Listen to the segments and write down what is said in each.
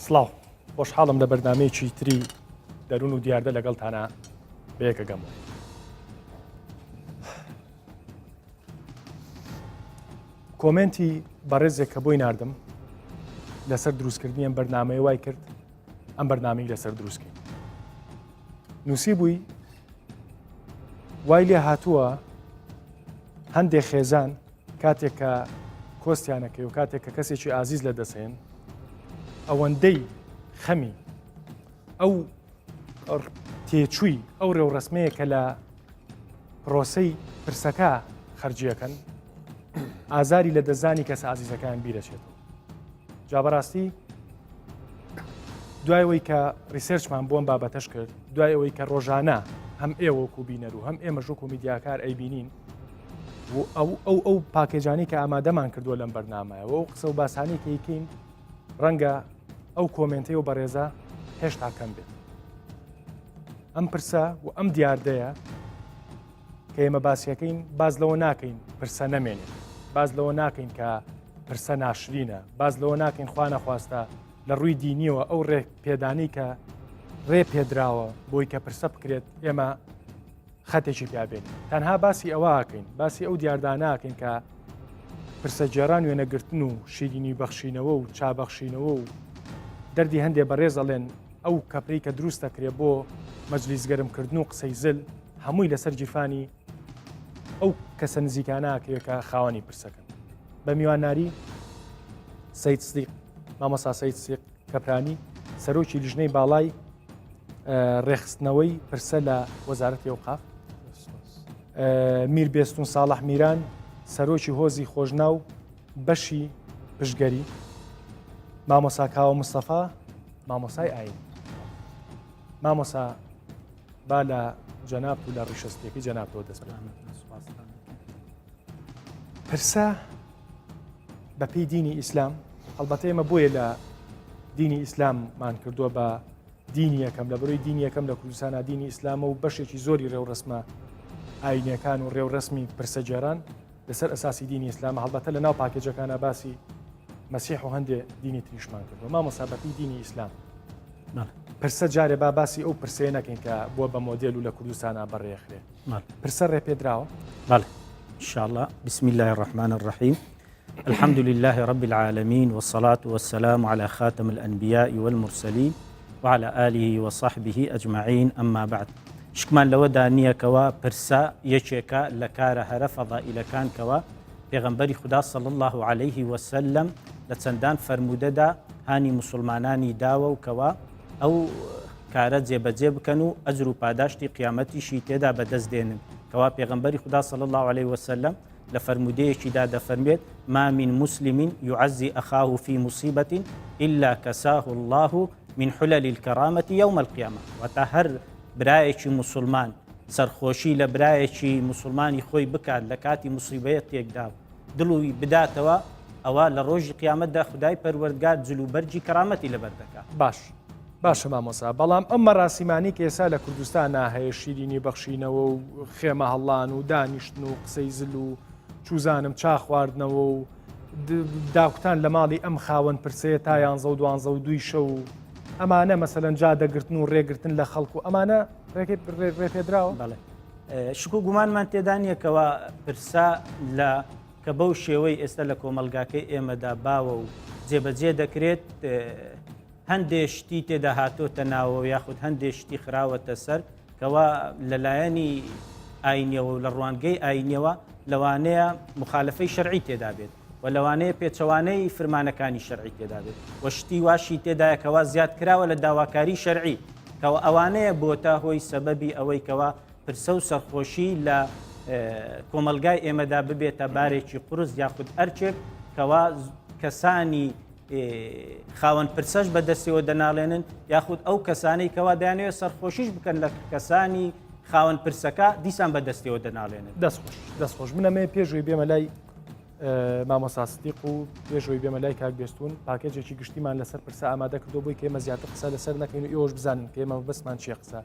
سڵاو خۆشحاڵم لە بەردامەیەکی تری دەروون و دیاردە لەگەڵتانە بەیەکە گەم. کۆمنتی بەڕێزێک کە بۆی ناردم لەسەر دروستکردنی ئەم بەرنامەیە وای کرد ئەم بەرنامەی لەسەر دروستکەین. نووسی بووی وای لێ هاتووە هەندێک خێزان کاتێک کە کۆستیانەکەی و کاتێک کە کەسێکی ئازیز لە دەسێن ئەوەندەی خەمی ئەو تێچووی ئەو ڕێوڕسمەیە کە لە پرۆسەی پرسەکە خەرجیەکەن ئازاری لە دەزانی کەس ئازیزەکان بیرەچێتەوە. جا بەڕاستی دوای ئەوەی کە ریسێرچمان بۆم بابەتەش کرد، دوای ئەوەی کە ڕۆژانە هەم ئێوەکو بینەر و هەم ئێمە ژووک و میدیاکار ئەیبینین ئەو پاکێجانی کە ئامادەمان کردووە لەم بەرنامایەوە و قسە و باسانی کە یکەین ڕەنگە ئەو کۆمنتەی و بەڕێزە هێشتا کەم بێت. ئەم پرسە و ئەم دیاردەیە کە ئێمە باسیەکەین باز لەوە ناکەین پرسە نەمێنێت، باز لەوە ناکەین کە پرسە ناشرینە، باز لەوە ناکەین خوا نەخواستە لە ڕووی دینیەوە ئەو ڕێ پێدانی کە ڕێ پێدراوە بۆی کە پرسە بکرێت ئێمە خەتێکی پیابێت. تەنها باسی ئەوەکەین، باسی ئەو دیارداناکەین کە پرسە جێران وێنەگرتن و شیرینی بەخشینەوە و چابەخشینەوە و دەردی هەندێک بەڕێز ئەڵێن ئەو کەپڕی کە دروست دەکرێت بۆ مەجلیس گەرمکردن و قسەی زل هەمووی لەسەر جیرفانی ئەو کەسە نزیکانەکەوێکە خاوەنی پرسەکەن. بە میوانناری سەید سدیق مامۆستا سەید سدیق کەپرانی سەرۆکی لیژنەی باڵای ڕێخستنەوەی پرسە لە وەزارەتی ئەوقاف، میر بێستون ساڵح میران سەرۆکی هۆزی خۆژناو بەشی پشگەری، مامۆستا کاوە مستەفا مامۆسای ئاین. مامۆستا با لە جەناب و لە ڕیشەستێکی جەنابەوە دەست پرسە بەپێی دینی ئیسلام. هەڵبەتە ئێمە بۆیە لە دینی ئیسلاممان کردووە بە دینی یەکەم لە بەرۆی دینی یەکەم لە کوردستانە دینی ئیسلامە و بەشێکی زۆری ڕێوڕسمە ئاینیەکان و ڕێوڕسمی پرسە جێران لەسەر ئەساسی دینی ئیسلامە. هەڵبەتە لە ناو پاکێجەکانە باسی مەسیح و هەندێک دینی تریشمان کردووە. مامۆستا بەپێی دینی ئیسلام پرسە جارێ با باسی ئەو پرسەیە نەکەین کە بووە بە مۆدێل و لە کوردستانە بەڕێخرێ. پرسە ڕێ پێدراوە؟ بەڵێ إن شاء الله. بسم الله الرحمن الرحيم. الحمد لله رب العالمين والصلاة والسلام على خاتم الأنبياء والمرسلين وعلى آله وصحبه أجمعين. أما بعد شكمان لو دانية كوا برسا يشيكا لكارة هرفضة إلى كان كوا پیغمبری خدا صلى الله عليه وسلم لچندان فرمودەدا هانی مسلمانانی داوە و کەوا ئەو کارە جێبەجێ بکەن و ئەجر و پاداشتی قیامەتیشی تێدا بەدەست دێنن. کەوا پیغمبری خدا صلى الله عليه وسلم لە فەرمودەیەکیدا دەفەرمێت ما من مسلم يعزي أخاه في مصيبة إلا كساه الله من حلل الكرامة يوم القيامة. وتا هەر برایەکی مسلمان سەرخۆشی لە برایەکی مسلمانی خۆی بکات لە کاتی موسیبەتێکدا دڵی بداتەوە ئەوە لە ڕۆژی قیامەتدا خدای پەروەردگار جلوبەرجی کەرامەتی لەبەر دەکات. باشە مامۆستا، بەڵام ئەم مەراسیمانی کە ئێستا لە کوردستانە هەیە شیرینی بەخشینەوە و خێمە هەڵان و دانیشتن و قسەی زل و چوزانم چا خواردنەوە و داوکتان لە ماڵی ئەم خاوەن پرسەیە تا 11:12 شەو و ئەمانە مەسەلەن جا دەگرتن و ڕێگرتن لە خەڵکو و ئەمانە ڕێپێدراوە؟ بەڵێ شک و گومانمان تێدا نییەکەوە پرسا لە کە بەو شێوەی ئێستا لە کۆمەلگاکەی ئێمەدا باوە و جێبەجێ دەکرێت هەندێک شتی تێدا هاتۆتە ناوە یاخود هەندێک شتی خراوەتە سەر کەوا لەلایەنی ئاینیەوە و لە ڕوانگەی ئاینیەوە لەوانەیە مخالفەی شەرعی تێدا بێت و لەوانەیە پێچەوانەی فرمانەکانی شەرعی تێدا بێت و شتی واشی تێدایەکەوە زیاد کراوە لە داواکاری شەرعی کەوا ئەوانەیە بۆتە هۆی سەبەبی ئەوەی کەوا پرسە و سەرخۆشی لە کۆمەلگای ئێمەدا ببێتە بارێکی قورس یاخود ئەرچێک کەوا کەسانی خاوەن پرسەش بەدەستەوە دەناڵێنن یاخود ئەو کەسانەی کەوا دەیانەوێت سەرخۆشیش بکەن لە کەسانی خاوەن پرسەکە دیسان بەدەستەوە دەناڵێنن. دەستخۆش منەمێ پێشوی بێمە لای مامۆستا سدیق و پێشەوەی بێمە لای کاک بێستون پاکێجێکی گشتیمان لەسەر پرسە ئامادە کردو بۆی کە ئێمە زیاتر قسە لەسەر نەکەین و ئێوەش بزانن کە ئێمە بەسمان چیە قسە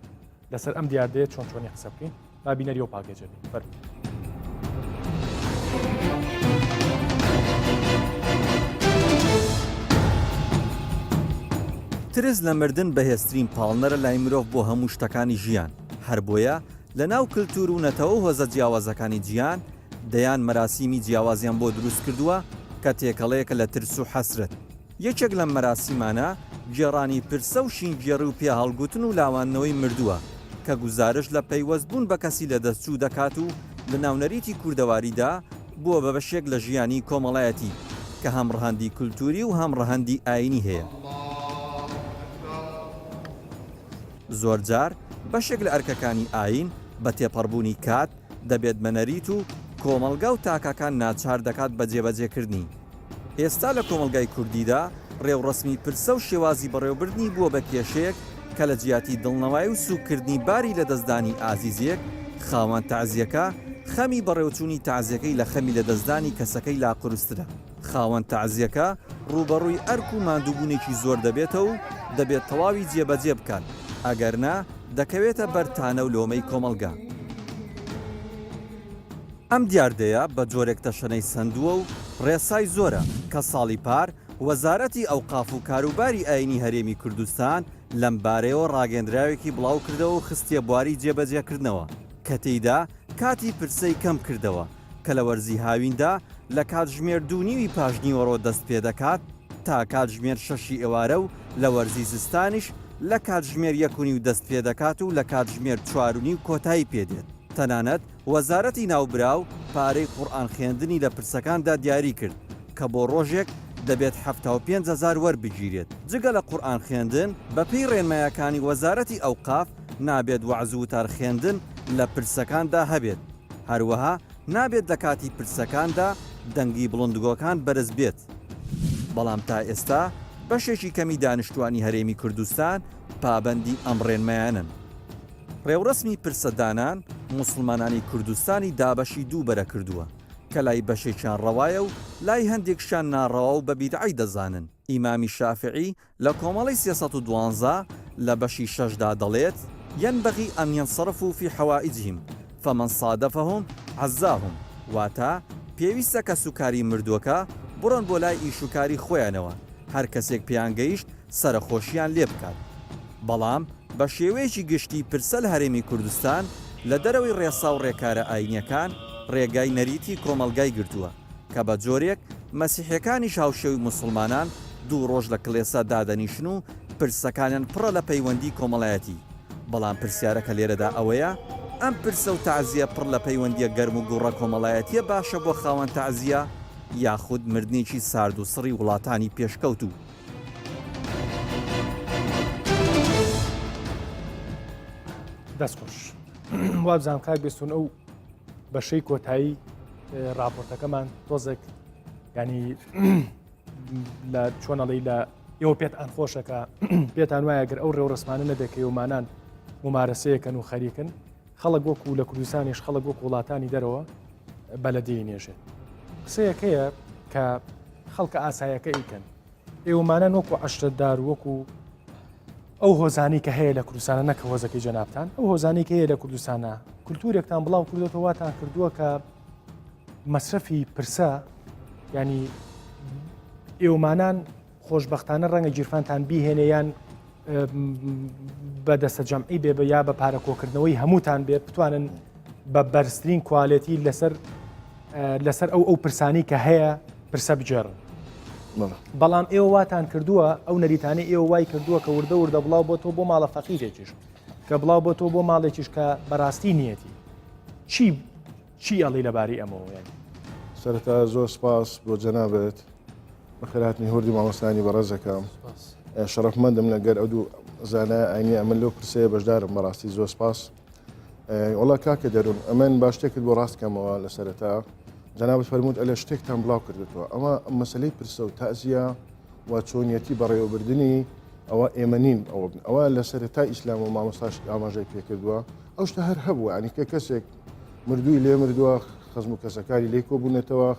لەسەر ئەم دیاردەیە چۆنی قسە بکەین با بینەری و پاکێجە بین. ترس لە مردن بەهێزترین پاڵنەرە لای مرۆڤ بۆ هەموو شتەکانی ژیان هەر بۆیە لە ناو کللتور و نەتەوە هۆزە جیاوازەکانی جیان دەیان مەراسیمی جیاوازیان بۆ دروست کردووە کە تێکەڵەیەکە لە ترس و حەسرەت یەکێک لەم مەراسیمانە گێڕانی پرسە و شینگێڕی و پێ هەڵگوتن و لاوانەوەی مردووە کە گوزارش لە پەیوەستبوون بە کەسی لە دەستچوو دەکات و لە ناونەریتی کوردەواریدا بووە بە بەشێک لە ژیانی کۆمەڵایەتی کە هەم ڕەهەندی کولتوری و هەم ڕەهەندی ئاینی هەیە. زۆرجار بەشێک لە ئەرکەکانی ئاین بە تێپەڕبوونی کات دەبێت بەنەریت و کۆمەلگا و تاکەکان ناچار دەکات بە جێبەجێکردنی. ئێستا لە کۆمەلگای کوردیدا ڕێوڕسمی پرسە و شێوازی بەڕێوەبردنی بووە بە کێشەیەک کە لە جیاتی دڵنەوای و سوکردنی باری لە دەستدانی ئازیزێک خاوەن تەعزیەکە خەمی بەڕێوچوونی تەعزیەکەی لە خەمی لە دەستدانی کەسەکەی لاقورسترە. خاوەن تەعزیەکە ڕوبەڕووی ئەرک و ماندووبوونێکی زۆر دەبێتەوە و دەبێت تەواوی جێبەجێ بکات ئەگەرنا دەکەوێتە بەرتانە و لۆمەی کۆمەلگا. ئەم دیاردەیە بە جۆرێک تەشەنەی سندووە و ڕێسای زۆرە کە ساڵی پار وەزارەتی ئەوقاف و کاروباری ئاینی هەرێمی کوردستان لەم بارەیەوە ڕاگەندراوێکی بڵاو کردەوە و خستیە بواری جێبەجێکردنەوە کە تێیدا کاتی پرسەی کەم کردەوە کە لە وەرزی هاویندا لە کاتژمێر 2.5 پاشنیوەڕۆ دەست پێ دەکات تا کاتژمێر 6 ئێوارە و لە وەرزی زستانیش لە کاتژمێر 1.5 دەست پێ دەکات و لە کاتژمێر 4.5 کۆتایی پێدێت. تەنانەت وەزارەتی ناوبراو پارەی قورئان خوێندنی لە پرسەکاندا دیاری کرد کە بۆ ڕۆژێک دەبێت 75,000 وەربگیرێت. جگە لە قورئان خوێندن بەپێی ڕێنمایەکانی وەزارەتی ئەوقاف نابێت وەعز و وتار خوێندن لە پرسەکاندا هەبێت. هەروەها نابێت لە کاتی پرسەکاندا دەنگی بڵندگۆکان بەرز بێت. بەڵام تا ئێستا بەشێکی کەمی دانیشتوانی هەرێمی کوردستان پابەندی ئەم ڕێنمایانن. ڕێوڕسمی پرسەدانان موسڵمانانی کوردستانی دابەشی دوو بەرە کردووە کە لای بەشێکیان ڕەوایە و لای هەندێکشان ناڕەوا و بە بیدعی دەزانن. ئیمامی شافعی لە کۆمەڵی 312 لە بەشی 6دا دەڵێت ينبغي أن ينصرفوا في حوائجهم فمن صادفهم عزاهم واتە پێویستە کە سوکاری مردووەکە بڕۆن بۆ لای ئیشوکاری خۆیانەوە هەر کەسێک پێیان گەیشت سەرخۆشیان لێ بکات. بەڵام بە شێوەیەکی گشتی پرسە لە هەرێمی کوردستان لە دەرەوەی ڕێسا و ڕێکارە ئاینیەکان ڕێگای نەریتی کۆمەلگای گرتووە کە بە جۆرێک مەسیحیەکانی هاوشێوی موسڵمانان 2 ڕۆژ لە کڵێسا دادەنیشن و پرسەکانیان پڕە لە پەیوەندی کۆمەڵایەتی. بەڵام پرسیارەکە لێرەدا ئەوەیە ئەم پرسە و تەعزیە پڕ لە پەیوەندیە گەرم و گوڕە کۆمەڵایەتیە باشە بۆ خاوەن تەعزیە یاخود مردنێکی سارد و سڕی وڵاتانی پێشکەوتوو. دەستخۆش وابزانام کاک بێستون ئەو بەشەی کۆتایی راپۆرتەکەمان تۆزێک ینی لە چۆنەڵی لە ئێوە پێت ئەنخۆشەکە پێتان وایە گەر ئەو ڕێوڕسمانە نەبێت کە ئێوەمانان ممارەسەیەکەن و خەریکن خەڵک وەکو لە کوردستانیش خەڵک وەکو وڵاتانی دەرەوە بەلەدەی نێژێت. قسەیەکەیە کە خەڵکە ئاسایەکە ئیکەن ئێوەمانان وەکو عەشرەتدار وەکو ئەو هۆزانی کە هەیە لە کوردستانە نەکە هۆزەکەی جەنابتان ئەو هۆزانی کە هەیە لە کوردستانە کولتورێکتان بڵاو کردوێتەوە واتان کردووە کە مەسرەفی پرسە ینی ئێوەمانان خۆشبەختانە ڕەنگە گیرفانتان بیهێنەیان بە دەستە جەمعی بێ یا بە پارەکۆکردنەوەی هەمووتان بێت بتوانن بە بەرزترین کوالێتی لەسەر ئەو پرسانی کە هەیە پرسە بجێڕن. بەڵام ئێوە واتان کردووە ئەو نەریتانەی ئێوە وای کردووە کە وردە وردە بڵاو بۆ تۆ بۆ ماڵە فەقیرێکیش کە بڵاو بۆ تۆ بۆ ماڵێکیش کە بەڕاستی نیەتی چی ئەڵی لەباری ئەمەوە یانی سەرەتا زۆر سپاس بۆ جەنابێت بەخێرهاتنی هوردی مامۆستانی بەڕێزەکەم شەرەفمەندم لەگەر ئەو دوو زانایە ئاینی ئەمن لەو پرسەیە بەشدارم بەڕاستی زۆر سپاس. وڵا کاکە دەروون ئەمن باش شتێکت بۆ ڕاستکەمەوە لە سەرەتا جەنابەت فەرموود ئەلە شتێکتان بڵاو کردێتەوە ئەمە مەسەلەی پرسە و تەعزیە و چۆنیەتی بەڕێوەبردننی ئەوە ئێمەنین ئەوە لە سەرەتای ئیسلام و مامۆستاش ئاماژەی پێکردووە ئەو شتە هەر هەبوو ینی کە کەسێک مردووی لێ مردووە خەزم و کەسەکاری لێ کۆبوونێتەوە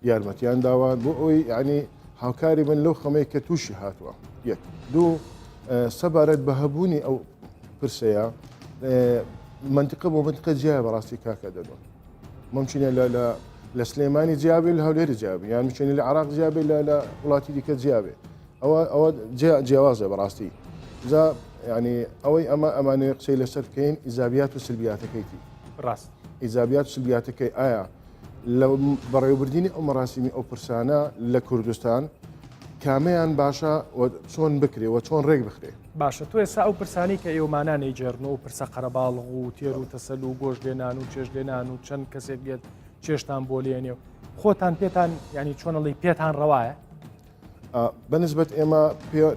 یارمەتیان داوان بۆ ئەوی ینی هاوکاری من لەو خەمەیە کە تووشی هاتووە. یەک دوو سەبارەت بە هەبوونی ئەو پرسەیە منطقە بۆ منطقە جیایە بەڕاستی کاکە دەدۆن ممکنە لە سلێمانی جیابێ لە هەولێری جیابێ یان میچێنی لە عراق جیابێ لە وڵاتی دیکە جیابێ ئەوە جیاوازە بەڕاستی جا يعني ئەوەی ئەمانەیە قسەی لەسەر بکەین ئیزابیات و سلبیاتەکەیتی ڕاست ئیزابیات و سلبیاتەکەی ئایا لە بەڕێوەبردننی ئەو مەراسیمی ئەو پرسانە لە کوردستان کامیان باشە چۆن بکرێەوە چۆن ڕێک بخرێ باشە تۆ ێستا ئەو پرسانی کە ئێوەمانانەی جێرنەوە و پرسە قەرەباڵغ و تێر و تەسەل و گۆشت لێنان و چێژ لێنان و چەند کەسێک بێت چێشتان بۆ لێنێ و خۆتان پێتان ینی چۆنەڵی پێتان ڕەوایە بەنسبەت ئێمە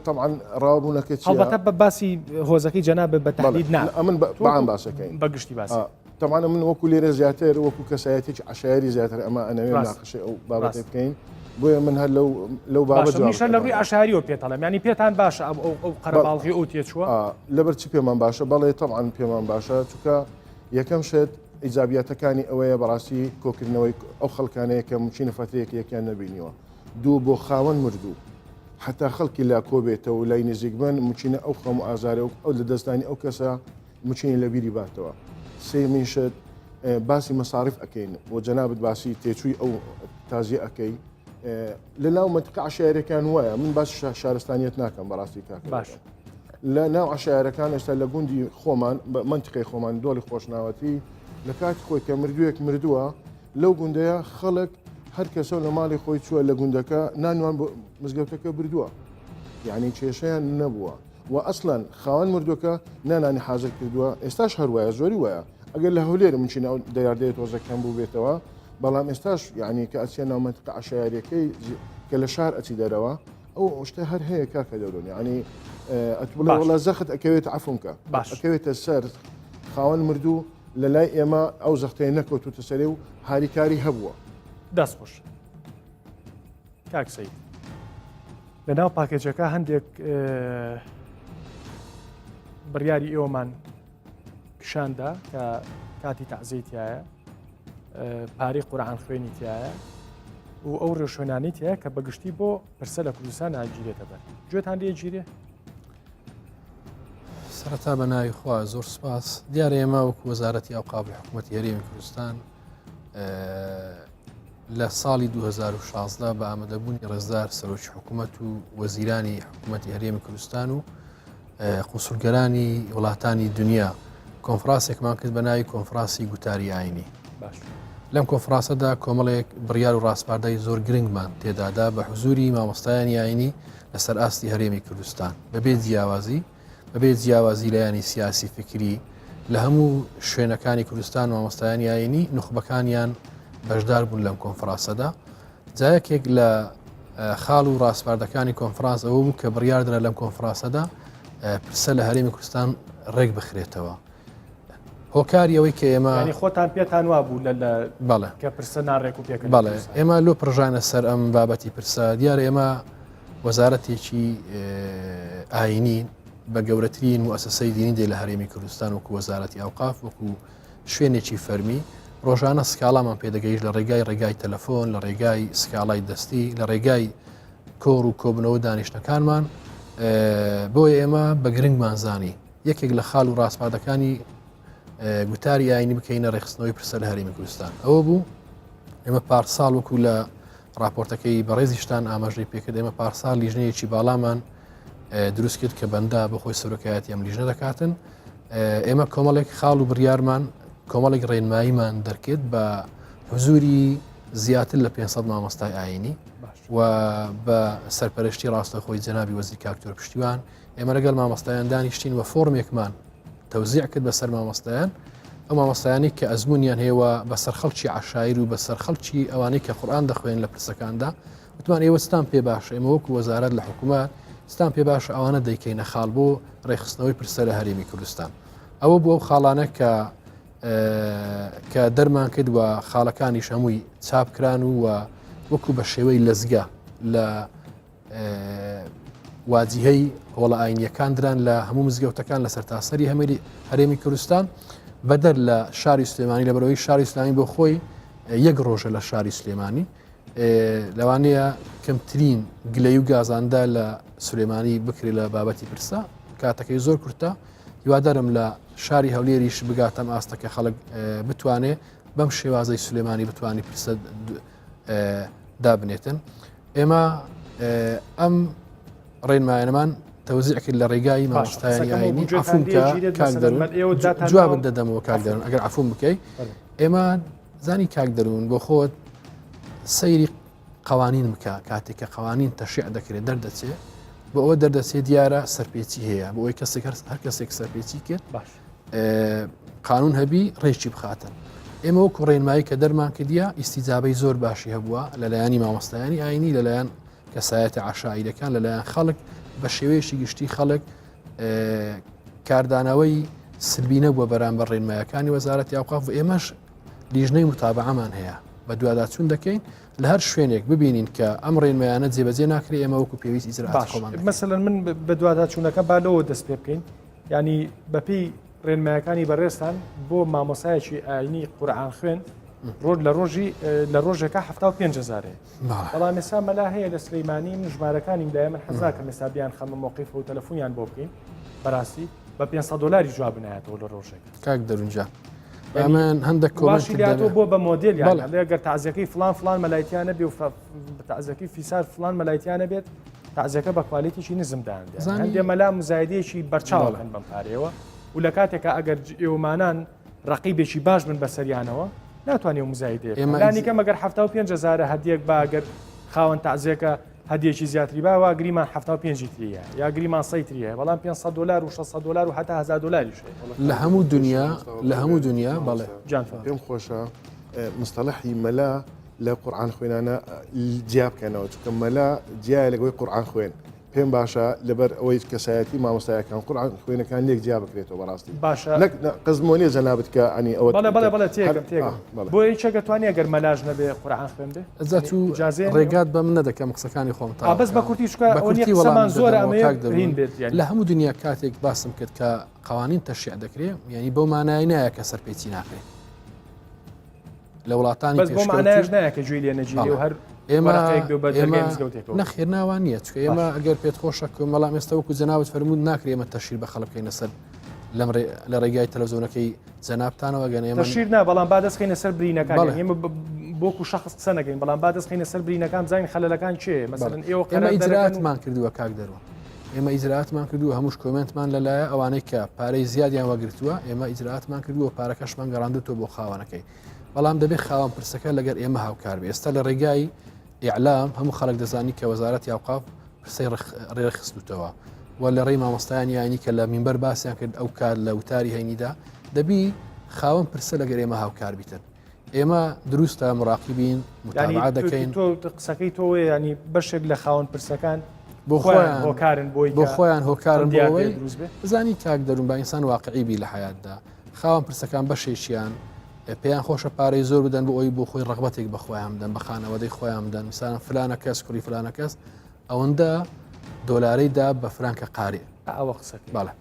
طبعاً ڕاوبوونەکە هەڵبەتە بە باسی هۆزەکەی جەناب بە تحدید نا ئەمن بەعام باسەکەین بەگشتی باسی طبعاً من وەکو لێرە زیاتر وەکو کەسایەتێکی عشایری زیاتر ئەمە ئەنەوێ ناقشەی ئەو بابەتێ بکەین بۆیە من هەر لەو بابەت میشە لە ڕووی عشاریەوە پێتەڵم ینی پێتان باشە ئەو قەرەباڵغی ئەو تێچووە لەبەر چی پێمان باشە بەڵێ طبعاً پێمان باشە چونکە یەکەم شێت ئیجابیاتەکانی ئەوەیە بەڕاستی کۆکردنەوەی ئەو خەڵکانەیە کە مچینە فتەیەک یەکیان نەبینیوە دوو بۆ خاوەن مردوو حتا خەڵکی لا کۆبێتەوە و لای نزیک بن مچینە ئەو خەم و ئازارە ئەو لە دەستانی ئەو کەسە مچینی لە بیری باتەوە سێمین شت باسی مەساریف ئەەکەین بۆ جەنابەت باسی تێچووی ئەو تازیە ئەەکەی لە ناو منتقە عشایرەکان وایە من باس شارستانیت ناکەم بەڕاستی کاکە باش لە ناو عشایرەکان ئێستا لە گوندی خۆمان منتقی خۆمان دۆڵی خۆشناوەتی لە کاتی خۆی کە مردوویەک مردووە لەو گوندەیە خەڵک هەر کەسە لە ماڵی خۆی چووە لە گوندەکە نانوان بۆ مزگەوتەکە بردووە یعنی کێشەیان نەبووە و ئەسڵەن خاوەن مردوەکە نانانی حاضر کردووە ئێستاش هەروایە زۆری وایە ئەگەر لە هەولێر مچینە ئەو دەیاردەیە تۆزەکەم بوو بێتەوە بەڵام ئێستاش یعنی کە ئەچیە ناو منتقە عشایرەکەی کە لە شار ئەچی دەرەوە ئەو شتە هەر هەیە کاکە دەورۆنی ینی ئەتوڵێ وڵا زەخت ئەکەوێت عفونکە ئەکەوێتە سەر خاوەن مردوو لە لای ئێمە ئەو زەختەیە نەکەوتوتە سەرێ و هاریکاری هەبووە دەست خۆش کاکسەی لە ناو پاکێجەکە هەندێک بڕیاری ئێوەمان پیشاندا کە کاتی تەعزیەتایە پارەی قورعان خوێنی تایە و ئەو ڕێشۆنانی تایە کە بەگشتی بۆ پرسە لە کوردستان ئاگیرێتە بەر گوێتان لێ گیرێ سەرەتا بە ناوی خوا زۆر سپاس دیارە ئێمە وەکو وەزارەتی ئەوقاف حکوومەتی هەرێمی کوردستان لە ساڵی 2016 بە ئامادەبوونی ڕێزدار سەرۆکی حکوومەت و وەزیرانی حکوومەتی هەرێمی کوردستان و قوسولگەرانی وڵاتانی دنیا کۆنفرانسێکمان کرد بە ناوی کۆنفرانسی گوتاری ئاینی لەم کۆنفرانسەدا کۆمەڵێک بڕیار و ڕاستپاردەی زۆر گرنگمان تێدادا بە حوزوری مامۆستایانی ئاینی لەسەر ئاستی هەرێمی کوردستان بەبێ جیاوازی لایانی سیاسی فکری لە هەموو شوێنەکانی کوردستان و مامۆستایانی ئاینی نخبەکانیان بەشدار بوون لەم کۆنفرانسەدا جایەکێک لە خاڵ و ڕاستپاردەکانی کۆنفرانس ئەوە بوو کە بڕیاردرا لەم کۆنفرانسەدا پرسە لە هەرێمی کوردستان ڕێک بخرێتەوە هۆکاری ئەوەی کە ئێمە خۆتان پێتان وا بوو بەڵێ کە پرسە ناڕێک و پێک بەڵێ ئێمە لۆ پرژانە سەر ئەم بابەتی پرسە دیارە ئێمە وەزارەتێکی ئاینی بە گەورەترین موسسەی دینی دێ لە هەرێمی کوردستان وەکو وەزارەتی ئەوقاف وەکو شوێنێکی فەرمی ڕۆژانە سکاڵامان پێدەگەیش لە ڕێگای تەلەفۆن لە ڕێگای سکاڵای دەستی لە ڕێگای کۆڕ و کۆبنەوە دانیشتەکانمان بۆیە ئێمە بە گرنگمان زانی یەکێک لە خاڵ و ڕاستپاردەکانی گوتاری ئاینی بکەینە ڕێخستنەوەی پرسە لە هەرێمی کوردستان ئەوە بوو ئێمە پارساڵ وەکو لە راپۆرتەکەی بەڕێزیشتان ئاماژەی پێکرد ئێمە پارساڵ لیژنەیەکی باڵامان دروست کرد کە بەندا بەخۆی سەرۆکایەتی ئەم لیژنە دەکاتن ئێمە کۆمەڵێک خاڵ و بڕیارمان کۆمەڵێک ڕێنماییمان دەرکرد بە حوزوری زیاتر لە 500 مامۆستای ئاینی و بە سەرپەرشتی ڕاستەخۆی جەنابی وەزیری کاکتۆر پشتیوان ئێمە لەگەڵ مامۆستایان دانیشتین وە فۆرمێکمان تەوزیع کرد بەسەر مامۆستایان ئەو مامۆستایانی کە ئەزمونیان هەیەوە بەسەر خەڵکی عشایر و بەسەر خەڵکی ئەوانەی کە قورئان دەخوێن لە پرسەکاندا وتمان ئێوە ستان پێ باشە ئێمە وەکو وەزارەت لە حکوومەت ستان پێ باشە ئەوانە دەیکەینە خاڵ بۆ ڕێخستنەوەی پرسە لە هەرێمی کوردستان ئەوە بۆ ئەو خاڵانە کە دەرمان کرد وە خاڵەکانیش هەمووی چاپکران و وەکو بە شێوەی لەزگا لە واجهەی هۆڵە ئاینیەکان دران لە هەموو مزگەوتەکان لە سەرتاسەری هەرێمی کوردستان بەدەر لە شاری سلێمانی لە بەرەوەی شاری سلامی بۆ خۆی یەک ڕۆژە لە شاری سلێمانی لەوانەیە کەمترین گلەی و گازاندا لە سلێمانی بکری لە بابەتی پرسە کاتەکەی زۆر کورتە هیوادارم لە شاری هەولێریش بگاتەم ئاستەکە خەڵک بتوانێ بەم شێوازەی سلێمانی بتوانانی پرسە دابنێتن ئێمە ئەم ڕێنمایەنەمان تەوزیع کرد لە ڕێگای مامۆستایانی ئاینی عفوم کاک دەروون جوابت دەدەمەوە کاک دەروون ئەگەر عفوم بکەیت ئێمە زانی کاک دەروون بۆ خۆت سەیری قوانین بکە کاتێک کە قوانین تەشیع دەکرێت دەردەچێت بۆ ئەوە دەردەچێت دیارە سەرپێچی هەیە بۆ ئەوەی کەسێک هەر کەسێک سەرپێچی کرد باش قانون هەبی ڕێکی بخاتن ئێمە وەکو ڕێنمایی کە دەرمان کردیا ئیسیجابەی زۆر باشی هەبووە لەلایەنی مامۆستایانی ئاینی لەلایەن کەسایەتی عاشائیرەکان لەلایەن خەڵک بە شێوەیەشی گشتی خەڵک کاردانەوەی سلبی نەبووە بەرامبەر ڕێنمایەکانی وەزارەتی ئاوقاف و ئێمەش لیژنەی متابعەمان هەیە بە دوواداچوون دەکەین لە هەر شوێنێک ببینین کە ئەم ڕێنمایانە جێبەجێ ناکرێت ئێمە وەکو پێویست ئیجرات خۆمان مەسەلەن من بە دوواداچوونەکە بالەوە دەست پێ بکەین ینی بەپی ڕێنمایەکانی بەڕێستان بۆ مامۆسایەکی ئاینی قورئان خوێن ڕۆژ لە ڕۆژێکە 75,000 بەڵام ئێستا مەلا هەیە لە سلەیمانی من ژمارەکانیم دایە من حەزاکەم ئێستا بیان خەمە موقیف و تەلەفۆنیان بۆ بکەین بەڕاستی بە 500 دلاری جواب بنایەتەوە لە ڕۆژێک کاک دەرونجا ئەمان هەندێک کۆماشیاتۆ بۆ بە مۆدل لەگەر تازیەکەی فلان مەلایەتیانە بێ و تازیەکەی فیسار فلان مەلایەتیانە بێت تازیەکە بە کوالیتیشی نزمدان هەندێ مەلا مزایدەیەکی بەرچاوەکەن بەم پارەوە و لە کاتێکە ئەگەر ئێوەمانان ڕقیبێکی باش بن بەسەریانەوە ناتوانێت مزایدێت ئەمەلانیکە مەگەر 75,000 هەدیەک باگەر خاوەن تازیەکە هەدیەکی زیاتری باوە گریمان 75 تریە یا گریمان سەیتریە بەڵام 500 دلار و 600 دلار و حتا 1000 دلاریش لە هەموو دنیا بەڵێ جان پێم خۆشە مستەلەحی مەلا لە قورئان خوێنانە جیا بکەنەوە چونکە مەلا جیایە لەگەڵی قورئان خوێن پێم باشە لەبەر ئەوەی کەسایەتی مامۆستایەکان قورئان خوێنەکان لێک جیا بکرێتەوە بەڕاستی باشە قزمۆنیە جەنابەت کە ئەنی ئەوە بەڵێ تێگەم بۆ هیچ گەتوانێ گەر مەلاژ نەبێ قورئان خوێن بێ ڕێگات بە من نەدەکەم قسەکانی خۆم تا بەس بە کورتی وەڵامان زۆر ئەمەین بێت لە هەموو دنیا کاتێک باسم کرد کە قوانین تەشیع دەکرێت یعنی بۆ مانای نایە کە سەرپێچی ناکرێت لە وڵاتانی بەس بۆ مانایش نایە کە گوێی لێ نەگیری و هەر ئێمە نەخێر ناوان نییە چکە ئێمە ئەگەر پێت خۆشە کۆمەڵام ئێستا وەکو جەناوت فەرموود ناکرێمە تەشیر بە خەڵک بکەینە سەر لە ڕێگای تەلەڤیزۆنەکەی جەنابتانەوە گەن ئێمە تەشیر نا بەڵام با دەستخینە سەر برینەکان ئێمە بۆکو شخص قسە نەکەین بەڵام با دەستخینە سەر برینەکان بزانین خەلەلەکان چێ مەسەڵەن ئێمە ئیجراتمان کردووە کاک دەروە ئێمە ئیجراتمان کردووە هەمووش کۆمنتمان لەلایە ئەوانەی کە پارەی زیادیان وەگرتووە ئێمە ئیجراتمان کردووە پارەکەشمان گەڕاندوتەوە بۆ خاوەنەکەی بەڵام دەبێت خاوەن پرسەکە لەگەر ئێمە هاوکار بێ ئێستا لە ڕێگای ئیعلام هەموو خەڵک دەزانی کە وەزارەتی ئاوقاف پرسەی ڕێخستوتەوە و لە ڕێی مامۆستایانی یانی کە لە مینبەر باسییان کرد ئەو کار لە وتاری هەینیدا دەبی خاوەن پرسە لەگەر ئێمە هاوکار بیتن ئێمە دروستە مراقبین متابعە دەکەین تۆ قسەکەی تۆ ینی بەشێک لە خاوەن پرسەکان بۆ خۆیان هۆکارن بۆ خۆیان هۆکارن بۆەوەی بزانی کاک دەروون با ئینسان واقعی بی لە حیاتدا خاوەن پرسەکان بەشێکیان پێیان خۆشە پارەی زۆر بدەن بۆ ئەوی بۆ خۆی ڕغبەتێک بەخۆیان بدەن بەخانەوەدەی خۆیان بدەن میسانە فلانە کەس کوڕی فلانە کەس ئەوەندە دۆلارەیدا بە فرانکە قارێ ئەوە قسە باڵە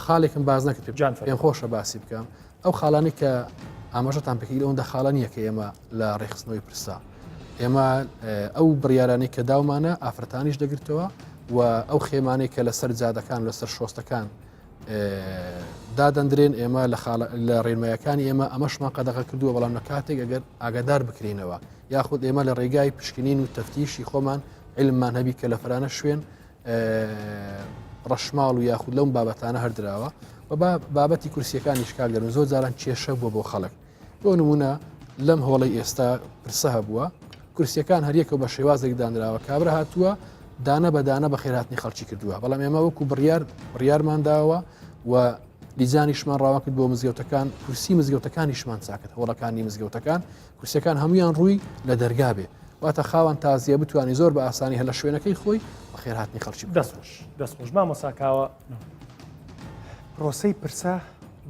خاڵێکم باز نەکرد پێم خۆشە باسی بکەم ئەو خاڵانی کە ئاماژەتان پێکی ئەوەندە خاڵانیە کە ئێمە لە ڕێخستنەوەی پرسا ئێمە ئەو بڕیارانەی کە داومانە ئافرەتانیش دەگرتەوە و ئەو خێمانەی کە لەسەر جادەکان لەسەر شۆستەکان دادەندرێن ئێمە لە ڕێنمایەکانی ئێمە ئەمەشمان قەدەغە کردووە بەڵام لە کاتێک ئەگەر ئاگادار بکرینەوە یاخود ئێمە لە ڕێگای پشکنین و تەفتیشی خۆمان علممان هەبی کە لە فەرانە شوێن ڕەشماڵ و یاخود لەم بابەتانە هەردراوە و بابەتی کورسیەکانی شکال دەرن زۆر جاران کێشە بووە بۆ خەڵک بۆ نمونە لەم هۆڵی ئێستا پرسە هەبووە کورسیەکان هەریەکە بە شێوازێک دانراوە کابرا هاتووە دانە بەدانە بە خێراتنی خەڵکی کردووە بەڵام ئێمە وەکو بڕیارمان داوە و لیزانیشمان ڕاوا کرد بۆ مزگەوتەکان کورسی مزگەوتەکانیشمان چاکرد هۆڵەکانی مزگەوتەکان کورسەکان هەمویان ڕووی لە دەرگا بێ واتە خاوەن تازیە بتوانانی زۆر بە ئاسانی هە لە شوێنەکەی خۆی بە خێرهاتنی خەڵکی دەستخۆش مامۆساکاوە پرۆسەی پرسە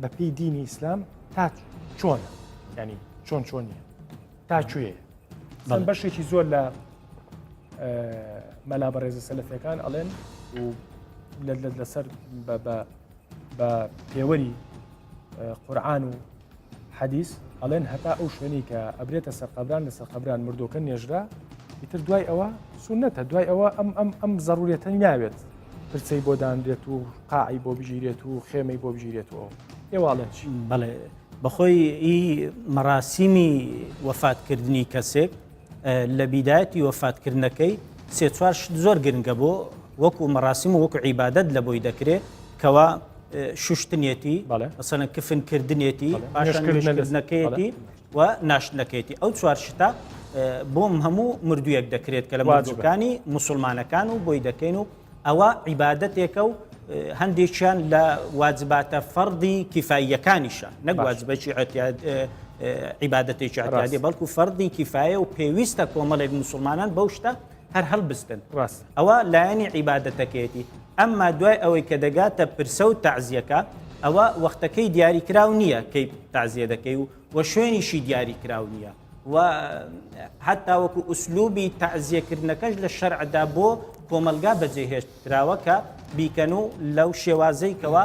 بەپی دینی ئیسلام تا چۆن ینی چۆن نیە تا کوێ بەشێکی زۆر لە مەلا بەڕێزە سەلەفیەکان ئەڵێن و لەسەر بە پێوەری قورئان و حەدیث ئەڵێن هەتا ئەو شوێنی کە ئەبرێتە سەرقەبران لە سەرقەبران مردوەکە نێژرا ئیتر دوای ئەوە سونەتە دوای ئەوە ئەم زەڕوریەتە ناوێت پرسەی بۆ دانرێت و قاعی بۆ بژیرێت و خێمەی بۆ بژیرێتەوە ئێواڵێن چی بەڵێ بەخۆی ئی مەراسیمی وەفاتکردنی کەسێک لە بیدایەتی وەفاتکردنەکەی سێ چوار زۆر گرنگە بۆ وەکو مەراسیم و وەکو عیبادەت لە بۆی دەکرێت کەوا شوشتنێتی مەسەڵەن کفنکردنێتی پاشانکردنەکەیەتی و ناشتنەکەیەتی ئەو چوار شتە بۆم هەموو مردوویەک دەکرێت کە لە مردوەکانی موسڵمانەکان و بۆی دەکەین و ئەوە عیبادەتێکە و هەندێکیان لە واجباتە فەردی کیفاییەکانیشە نەک واجبەی عیبادەتێکی اعتیادی بەڵکو فەردی کیفایە و پێویستە کۆمەڵێک موسڵمانان بەو شتە هەر هەڵبستن ئەوە لایەنی عیبادەتەکەیەتی ئەمما دوای ئەوەی کە دەگاتە پرسە و تەعزیەکە ئەوە وەختەکەی دیاریکراو نییە کەی تەعزیە دەکەی و شوێنیشی دیاریکراو نییە و حتا وەکو ئوسلوبی تەعزیەکردنەکەش لە شەرعدا بۆ کۆمەلگا بەجێهێشتراوە کە بیکەن و لەو شێوازەیکەوە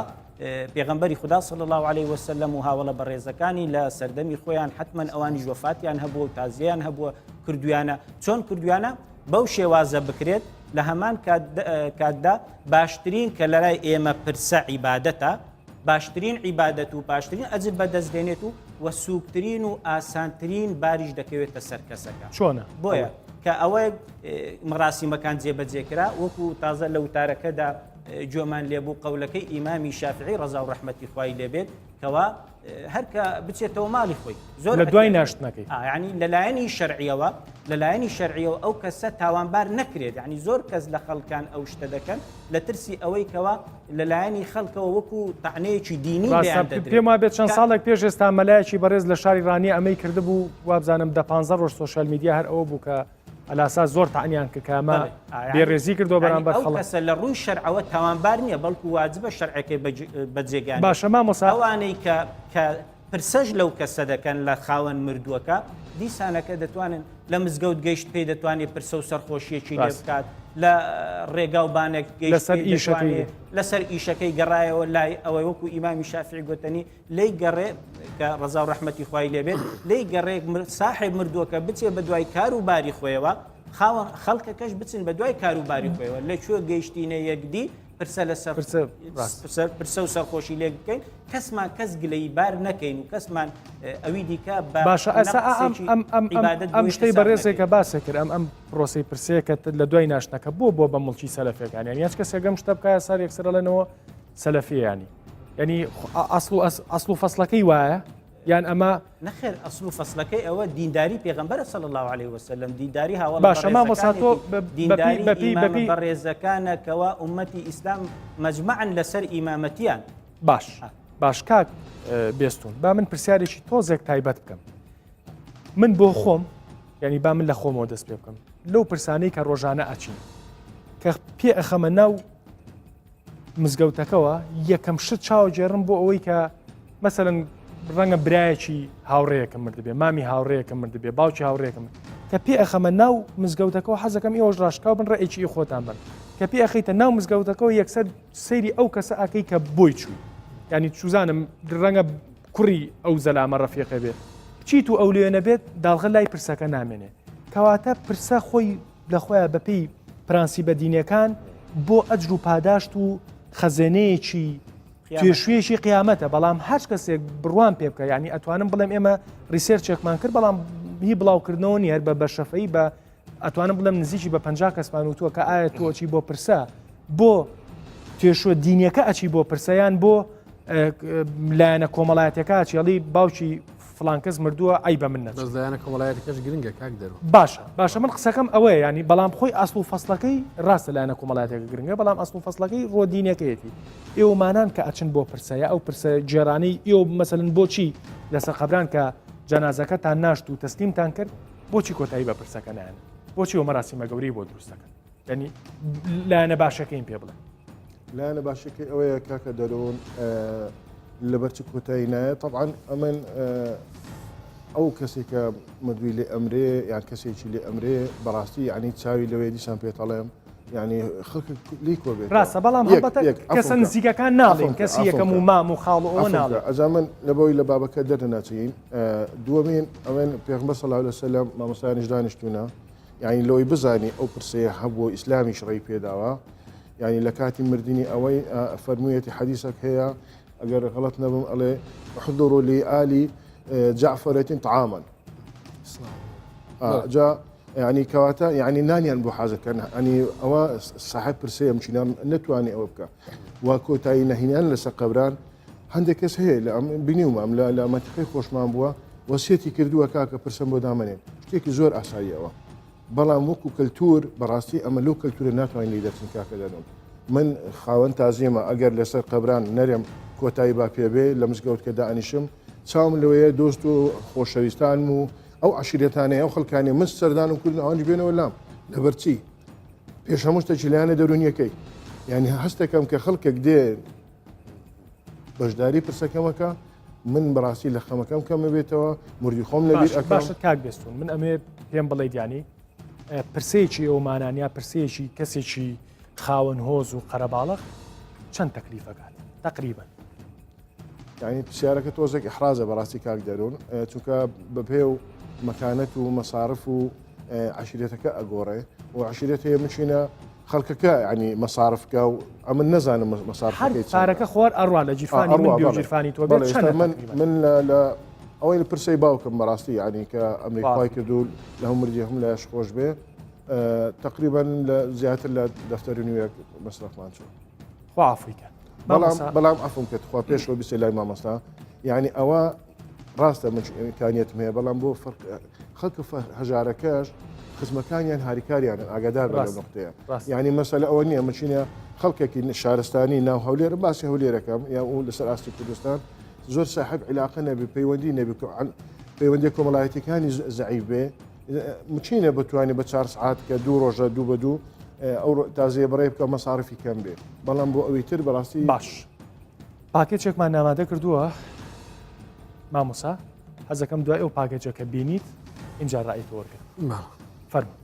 پێغەمبەری خدا صلی الله عليه وسلم و هاوڵە بەڕێزەکانی لە سەردەمی خۆیان حتمما ئەوانی وفاتیان هەبووە و تازیان هەبووە کردویانە چۆن کردویانە بەو شێوازە بکرێت لە هەمان کاتدا باشترین کە لەلای ئێمە پرسە عیبادەتە باشترین عیبادەت و باشترین ئەجر بەدەستێنێت و وە سووکترین و ئاسانترین باریش دەکەوێتە سەر کەسەکە چۆنە بۆیە کە ئەوەی مەراسیمەکان جێبەجێکرا وەکو تازە لە وتارەکەدا جۆمان لێبوو قەولەکەی ئیمامی شافعی ڕەزا و ڕەحمەتی خوای لێبێت کەوا هەرکە بچێتەوە ماڵی خۆی زۆر لە دوای ناشتنەکەی ینی لەلایەنی شەرعیەوە ئەو کەسە تاوانبار نەکرێت ینی زۆر کەس لە خەڵکان ئەو شتە دەکەن لە ترسی ئەوەی کەوا لەلایەنی خەڵکەوە وەکو تەعنەیەکی دینی پێم وابێت چەند ساڵێک پێش ئێستا مەلایەکی بەڕێز لە شاری ڕانی ئەمەی کردبوو وابزانم 15 ڕۆژ سوۆشال میدیا هەر ئەوە بوو کە ئەلاسا زۆر تعنیان کە کامە بێڕێزی کردو بەرامبەر خەڵک کەسە لە ڕووی شەرعەوە تاوانبار نییە بەڵکو واجبە شەرعەکەی بەجێگان باشە مامۆستا ئەوانەی کە پرسەش لەو کەسە دەکەن لە خاوەن مردووەکە دیسانەکە دەتوانن لە مزگەوت گەیشت پێی دەتوانێت پرسە و سەرخۆشیەکی لێ بکات لە ڕێگا و بانێک لەسەر ئیشەکەی گەڕایەوە لای ئەوەی وەکو ئیمامی شافعی گوتنی لی گەڕێ کە ڕەزا و ڕەحمەتی خوای لێبێت لی گەڕێک صاحب مردووەکە بچێ بە دوای کار و باری خۆیەوە خەڵکەکەش بچن بە دوای کار و باری خۆیەوە لەکوێ گەیشتینە یەکدی پرسە لەسەر پرسە و سەرخۆشی لێ بکەین کەسمان کەس گلەی بار نەکەین و کەسمان ئەوی دیکە باشە ئەسا ئەم شتەی بەڕێزێکە باسە کرد ئەم پرۆسی پرسەیەکە لە دوای ناشتنەکە بۆ بە مڵکی سەلەفەکان یان هیچ کەسێکەم شتە بکایە سەر یەکسرە لەنەوە سەلەفیانی ینی ئەسڵ و فەسڵەکەی وایە یان ئەمە نەخێر ئەسڵ و فەسڵەکەی ئەوە دینداری پێغەمبەرە صلی الله عليه وسلم دینداری هاوڵ باشە مامۆستا دینداری بەڕێزەکانە کەوا ئومەتی ئیسلام مەجمەعن لەسەر ئیمامەتیان باش کاک بێستون با من پرسیارێکی تۆزێک تایبەت بکەم من بۆ خۆم ینی با من لە خۆمەوە دەست پێ بکەم لەو پرسانەی کە ڕۆژانە ئەچین کە پێ ئەخەمە ناو مزگەوتەکەەوە یەکەم شت چاوەجێڕم بۆ ئەوەی کە مەسەرەن ڕەنگە برایەکی هاوڕەیەکەم مردبێ مامی هاوڕەیەکەم مردبێ باوکی هاوڕێکم کە پێ ئەخەمە ناو مزگەوتەکەەوە حەزەکەم ئێوەش ڕاشکاو بن ڕێکی خۆتان بن کە پێ ئەخیتە ناو مزگەوتەکەەوە یەکسەر سەیری ئەو کەسە ئەکەی کە بۆی چوو ینی چوزانم ڕەنگە کوڕی ئەو زەلامە ڕەفیقە بێت بچیت و ئەو لێنە بێت داڵغە لای پرسەکە نامێنێ کەواتە پرسە خۆی لە خۆیان بەپێی پرانسیبە دینیەکان بۆ ئەجر و پاداشت و خەزێنەیەکی توێشوێشی قیامەتە بەڵام هەر کەسێک بڕوان پێ بکە ینی ئەتوانم بڵێم ئێمە ریسێرچێکمان کرد بەڵام هی بڵاوکردنەوە نیە بە بەشەفەی بە ئەتوانم بڵێم نزیکی بە 50 کەسمان وتووە کە ئایا تۆچی بۆ پرسە بۆ توێشوە دینیەکە ئەچی بۆ پرسەیان بۆ لایەنە کۆمەڵایەتەکە چێڵی باوکی فڵانکەس مردووە ئەی بە من نەچ لایەنە کۆمەڵایەتەکەش گرنگە کاک دەرو باشە من قسەکەم ئەوەیە ینی بەڵام خۆی ئەسڵ و فەسڵەکەی ڕاستە لایەنە کۆمەڵایەتەکە گرنگە بەڵام ئەسڵ و فەسڵەکەی ڕۆ دینیەکەیەتی ئێوەمانان کە ئەچن بۆ پرسەیە ئەو پرسە جێرانەی ئێوە مەسەلەن بۆچی لەسەر قەبران کە جەنازەکەتان ناشت و تەسلیمتان کرد بۆچی کۆتایی بە پرسەکە نایەن بۆچی ئەو مەراسیمە گەورەی بۆ دروستەکەن ینی لایەنە باشەکەین پێ بڵێن لایەنە باشەکەی ئەوەیە کاکە دەرۆن لەبەرچ کۆتایی نایە طبعاً ئەمن ئەو کەسێکە مردووی لێ ئەمرێ یان کەسێکی لێ ئەمرێ بەڕاستی ینی چاوی لەوێ دیسان پێتەڵێم ینی خەڵک لی کۆ بێت ڕاستە بەڵام کەسە نزیکەکان ناڵێن کەسی یەکەم و مام و خاڵ ئەوە ناڵێ ئەجا من لەبەوەی لە بابەکە دەرناچین دووەمین ئەوێن پێغمبەر صلی الله علیه وسلم مامۆستایانیش دانیشتوونە یعنی لۆی بزانی ئەو پرسەیە هەبووە ئیسلامیش ڕێی پێداوە یعنی لە کاتی مردنی ئەوەی فەرموویەتی حەدیثێک هەیە ئەگەر غەڵەت نەبم ئەڵێ احضروا لآل جعفرة طعاما جا يعني کەواتە یعنی نانیان بۆ حازەکەن ئەنی ئەوە ساحب پرسەیە مچینە نتوانێت ئەوە بکە وا کۆتایی نەهینیان لەسەر قەبران هەندێک کەس هەیە لە بینیومام لە مەتەقەی خۆشمان بووە وەسیەتی کردووە کاکە پرسم بۆ دامەنێن شتێکی زۆر ئاساییەوە بەڵام وەکو کەلتور بەڕاستی ئەمە لەو کەلتورە ناتوانین لی دەچین کاکە دەنم من خاوەن تازیێمە ئەگەر لەسەر قەبران نەرێم کۆتایی با پێبێ لە مزگەوت کە دائنیشم چاوم لەوەیە دۆست و خۆشەویستان و ئەو عشیرەتانەیە ئەو خەڵکانی من سەردان و کردن ئەوانج بێنەوە لام لەبەرچی پێش هەموو شتێکی لایەنە دەرونیەکەی یعنی هەستەکەم کە خەڵکێک دێ بەشداری پرسەکەمەکە من بەڕاستی لە خەمەکەم کەمە بێتەوە مردی خۆم لەبیر ئەەکەم باشە کاک بێستون من ئەمێ پێم بڵێ دیانی پرسەیەکی ئەومانانیا پرسەیەکی کەسێکی خاوەن هۆز و قەرەباڵق چەند تەکلیفەکات تقریبا یعنی پرسیارەکە تۆزێک ئەحرازە بەڕاستی کاک دەرون چونکە بەپێ و مەکانەت و مەسارف و عشیرەتەکە ئەگۆڕێ و عشیرەت هەیە بچینە خەڵکەکە ینی مەسارفکە و ئەمە نەزانم مەسارفەکەی پارەکە خۆر ئەڕوا لە جیرفانی من جیرفانی تۆ من لە ئەوەی لە پرسەی باوکم بەڕاستی ینی کە ئەمریکای کردو لە هەموردی هەم لایش خۆش بێ تقریبا لە زیاتر لە دەفتەری نوێک مەسرفمان چوو خوافیکە بەڵام ئەفم کە خوا پێشەوە بیسێ لای مامەستا یعنی ئەوە ڕاستە ئیمکانیەتم هەیە بەڵام بۆ خەڵک هەژارەکەش خزمەکانیان هاریکاریان ئاگادار بە لەو نقطەیە یعنی مەسەلە ئەوە نییە مچینە خەڵکێکی شارستانی ناو هەولێرە باسی هەولێرەکەم یا و لەسەر ئاستی کوردستان زۆر صاحب عیلاقە نەبی پەیوەندی نەبی پەیوەندی کۆمەڵایەتەکانی زەعیف بێ مچینە بتوانێت بە 4 سعات کە 2 ڕۆژە 2 بە 2 ئەو تازیە بڕێ بکە مەسارفی کەم بێ بەڵام بۆ ئەوەی تر بەڕاستی باش پاکێچێکمان نامادە کردووە مامۆسا حەزەکەم دوای ئەو پاکێجەکە بینیت اینجا ڕای تۆرگە فەرمو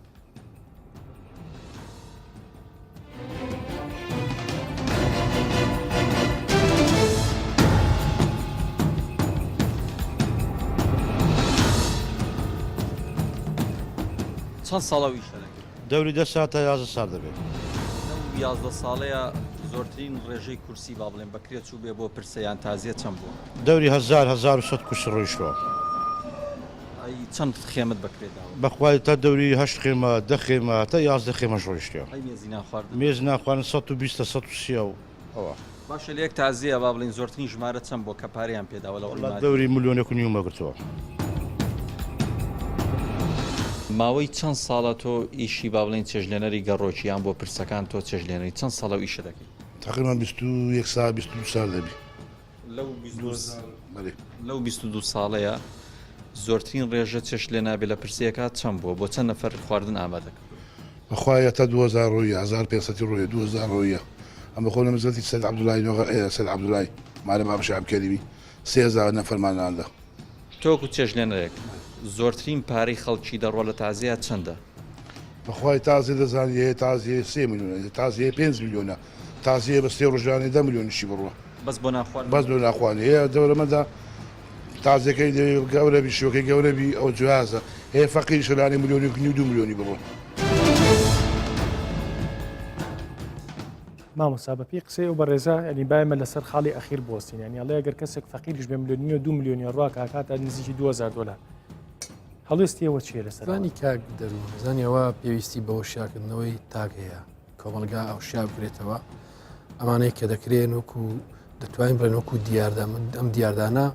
چەند ساڵەوی شەرەکە دەوری 10 ساعت تا 11 ساڵ دەبێت 11 ساڵەیە زۆرترین ڕێژەی کورسی با بڵێن بەکرێت چوو بێ بۆ پرسەیان تازیە چەند بوو دەوری 1100 کورسی ڕۆیشتەوە چەند خێمت بەکرێتەوە بەخوای تا دەوری 8 خێمە 10 خێمە تا 11 خێمەش ڕۆیشتەوە مێز ناخواردن 120 130 ئەوە باشە لە یەک تازیە با بڵین زۆرترین ژمارە چەند بۆ کە پارەیان پێداوە لە دەوری ملیۆنێک و نیو مەگرتەوە ماوەی چەند ساڵە تۆ ئیشی با بڵین چێژلێنەری گەڕۆکییان بۆ پرسەکان تۆ چێژلێنەری چەند ساڵە و ئیشە دەکەی تقریبا 21 سال 22 سال دەبی لەو 22 ساڵەیە زۆرترین ڕێژە چێش لێ نابێت لە پرسیەکە چەند بووە بۆ چەند نەفەر خواردن ئامادەکە بەخوایە تا 2000 ڕۆیە 1500 ڕۆیە 2000 ڕۆیە ئەمە خۆ لە مزەتی سەد عەبدوڵای سەد عەبدوڵای مالە باب شعب کەریمی 3000 نەفەرماناندا تۆکو چێژلێنەرێک زۆرترین پارەی خەڵکی دەڕۆ لە تازیە چەندە بەخوای تازیە دەزانانی تازیە 3 میلیۆنە تازیە 5 میلیۆنە تازیە بە 3 ڕۆژانێ 10 میلیۆنیشی بڕوە بەس بۆ ناخواردن بەس بۆ ناخوانێ هەیە دەورەمەدا تازیەکەی گەورەبی شوەکەی گەورەبی ئەو جوازە هەیە فەقیری شەلانی میلیۆنی 2 میلیۆنی بڕوە مامۆستا بە پێی قسەی و بە ڕێزە ینی باەمە لەسەر خاڵی ئەخیر بۆستین ینی ئەڵێ ئەگەر کەسێک فەقیریش بێ میلیۆنی و 2 میلیۆنی ڕوا کاکاتە نزیکی 2000 دلار هەڵوێستیەوە چیە لەسەر زانی کاک دەروون زانیەوە پێویستی بەەوە شیاکردنەوەی تاک هەیە کۆمەلگا ئەو شیا بکرێتەوە ئەمانەیە کە دەکرێن وەکو دەتوانین بڵێن وەکو دیاردە ئەم دیاردانە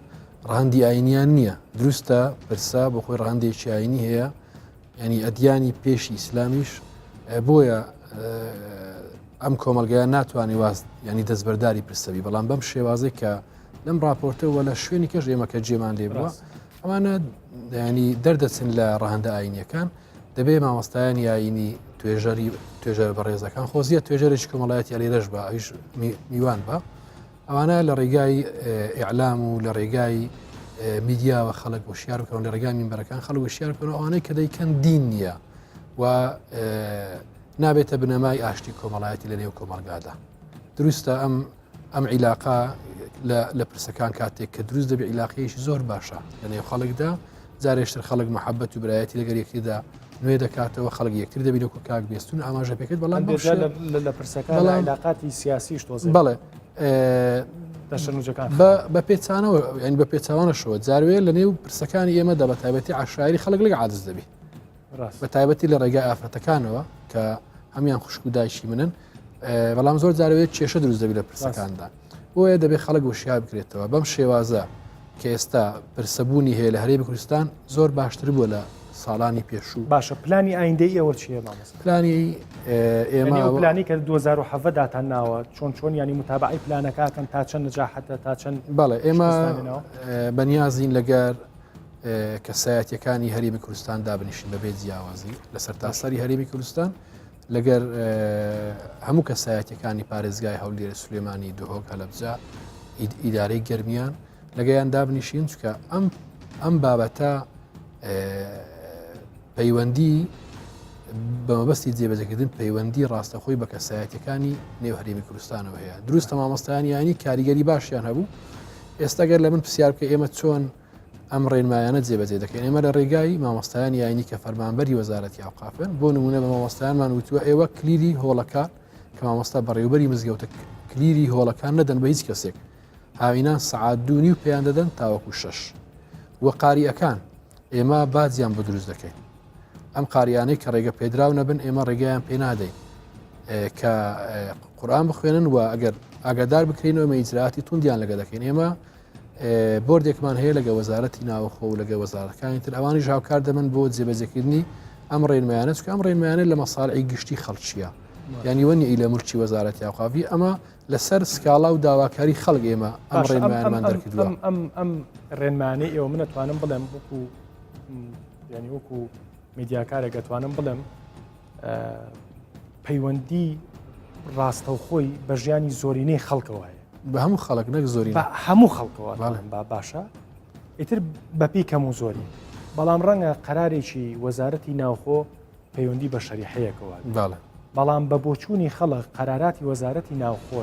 ڕاندی ئاینیان نییە دروستە پرسا بۆ خۆی ڕاندێکی ئاینی هەیە ینی ئەدیانی پێشی ئیسلامیش بۆیە ئەم کۆمەلگایە ناتوانانی واست ینی دەستبەرداری پرسەوی بەڵام بەم شێوازەی کە لەم راپۆرتەوە لە شوێنی کەش ئێمە کە جێمان لێ بووە ئەمانە ینی دەردەچن لە ڕەهەندە ئاینیەکان دەبێ مامۆستایانی ئاینی توێژەر بەڕێزەکان خۆزیە توێژەرێکی کۆمەڵایەتی لێرەش بە ئەویش میوان بە ئەوانە لە ڕێگای ئیعلام و لە ڕێگای میدیاوە خەڵک وشیار بکەون لە ڕێگای مینبەرەکان خەڵک وشیار بکەن ئەوانەی کە دەیکەن دین نییە و نابێتە بنەمای ئاشتی کۆمەڵایەتی لە نێو کۆمەلگادا دروستە ئەم عیلاقا لە پرسەکان کاتێک کە دروست دەبێ عیلاقیەکی زۆر باشە لە نێو خەڵکدا جارێشتر خەڵک محەبەت و برایەتی لەگەر یەکتریدا نوێ دەکاتەوە خەڵک یەکتر دەبین وەکو کاک بێستون ئاماژە پێکرد بەڵام لە پرسەکان عیلاقاتی سیاسیش تۆزێ بەڵێ بە پێچانەوە ینی بە پێچوانەشەوە جاروێ لە نێو پرسەکانی ئێمەدا بە تایبەتی عشاعری خەڵک لەگە عادز دەبی بە تایبەتی لە ڕێگای ئافرەتەکانەوە کە هەمیان خوشک و دایشی منن بەڵام زۆر جارەوێت کێشە دروست دەبێت لە پرسەکاندا بۆیە دەبێت خەڵک وشیار بکرێتەوە بەم شێوازە کە ئێستا پرسەبوونی هەیە لە هەرێمی کوردستان زۆر باشتر بووە لە ساڵانی پێشوو. باشە پلانی ئایندەی ئێوە چیە مامۆستا؟ پلانی ئێمە پلانی کە 2017 داتان ناوە چۆن ینی متابعی پلانەکەکەن تا چەند نەجاحەتە تا چەند بەڵێ ئێمە بەنیازین لەگەر کەسایەتیەکانی هەرێمی کوردستان دابنیشن بەبێ جیاوازی لە سەرتاسەری هەرێمی کوردستان لەگەر هەموو کەسایەتیەکانی پارێزگای هەولێر سولێمانی دهۆک هەلەبجا ئیدارەی گەرمیان لەگەیان دابنیشین چکە ئەم بابەتە پەیوەندی بەمەبەستی جێبەجەکردن پەیوەندی ڕاستەخۆی بە کەسایەتەکانی نێو هەرێمی کوردستانەوە هەیە دروستە مامۆستایانی کاریگەری باشیان هەبوو ئێستاگەر لە من پرسیار بکە ئێمە چۆن ئەم ڕێنمایانە جێبەجێ دەکەین ئێمە لە ڕێگای مامۆستایانی یانی کە فەرمانبەری وەزارەتی ئاوقافن بۆ نمونە بە مامۆستایانمان وتووە ئێوە کلیری هۆڵەکان کە مامۆستا بەڕێوبەری مزگەوتە کلیری هۆڵەکان نەدەن بە هیچ کەسێک هاوینان سەعات 2 پێیان دەدەن تاوەکو 6 وە قاریەکان ئێمە بازیان بە دروست دەکەین ئەم قاریانەی کە ڕێگە پێدراو نەبن ئێمە ڕێگەیان پێ نادەین کە قورئان بخوێنن و ئەگەر ئاگادار بکرینەوە ئیجراعاتی توندیان لەگە دەکەین ئێمە بۆردێکمان هەیە لەگە وەزارەتی ناوخۆ و لەگە وەزارەکانی تر ئەوانی ژاوکار دەمن بۆ جێبەجێکردنی ئەم ڕێنمایانە چکە ئەم ڕێنمایانە لە مەساڵی گشتی خەڵکیە یعنی وەنی ئیلە مورچی وەزارەتی ئاوقافی ئەمە لەسەر سکاڵا و داواکاری خەڵک ئێمە ئەم ڕێنمایانمان دەرکردووە ئەم ڕێنمانەی ئێوە من ئەتوانم بڵێم وەکو ینی وەکو میدیاکارێک دەتوانم بڵێم پەیوەندی ڕاستەوخۆی بە ژیانی زۆرینەی خەڵکەوە هەیە بە هەموو خەڵک نەک زۆری هەموو خەڵکەوە باشە ئیتر بەپی کەم و زۆری بەڵام ڕەنگە قەرارێکی وەزارەتی ناوخۆ پەیوەندی بە شەریحەیەکەوە بەڵام بە بۆچوونی خەڵک قەراراتی وەزارەتی ناوخۆ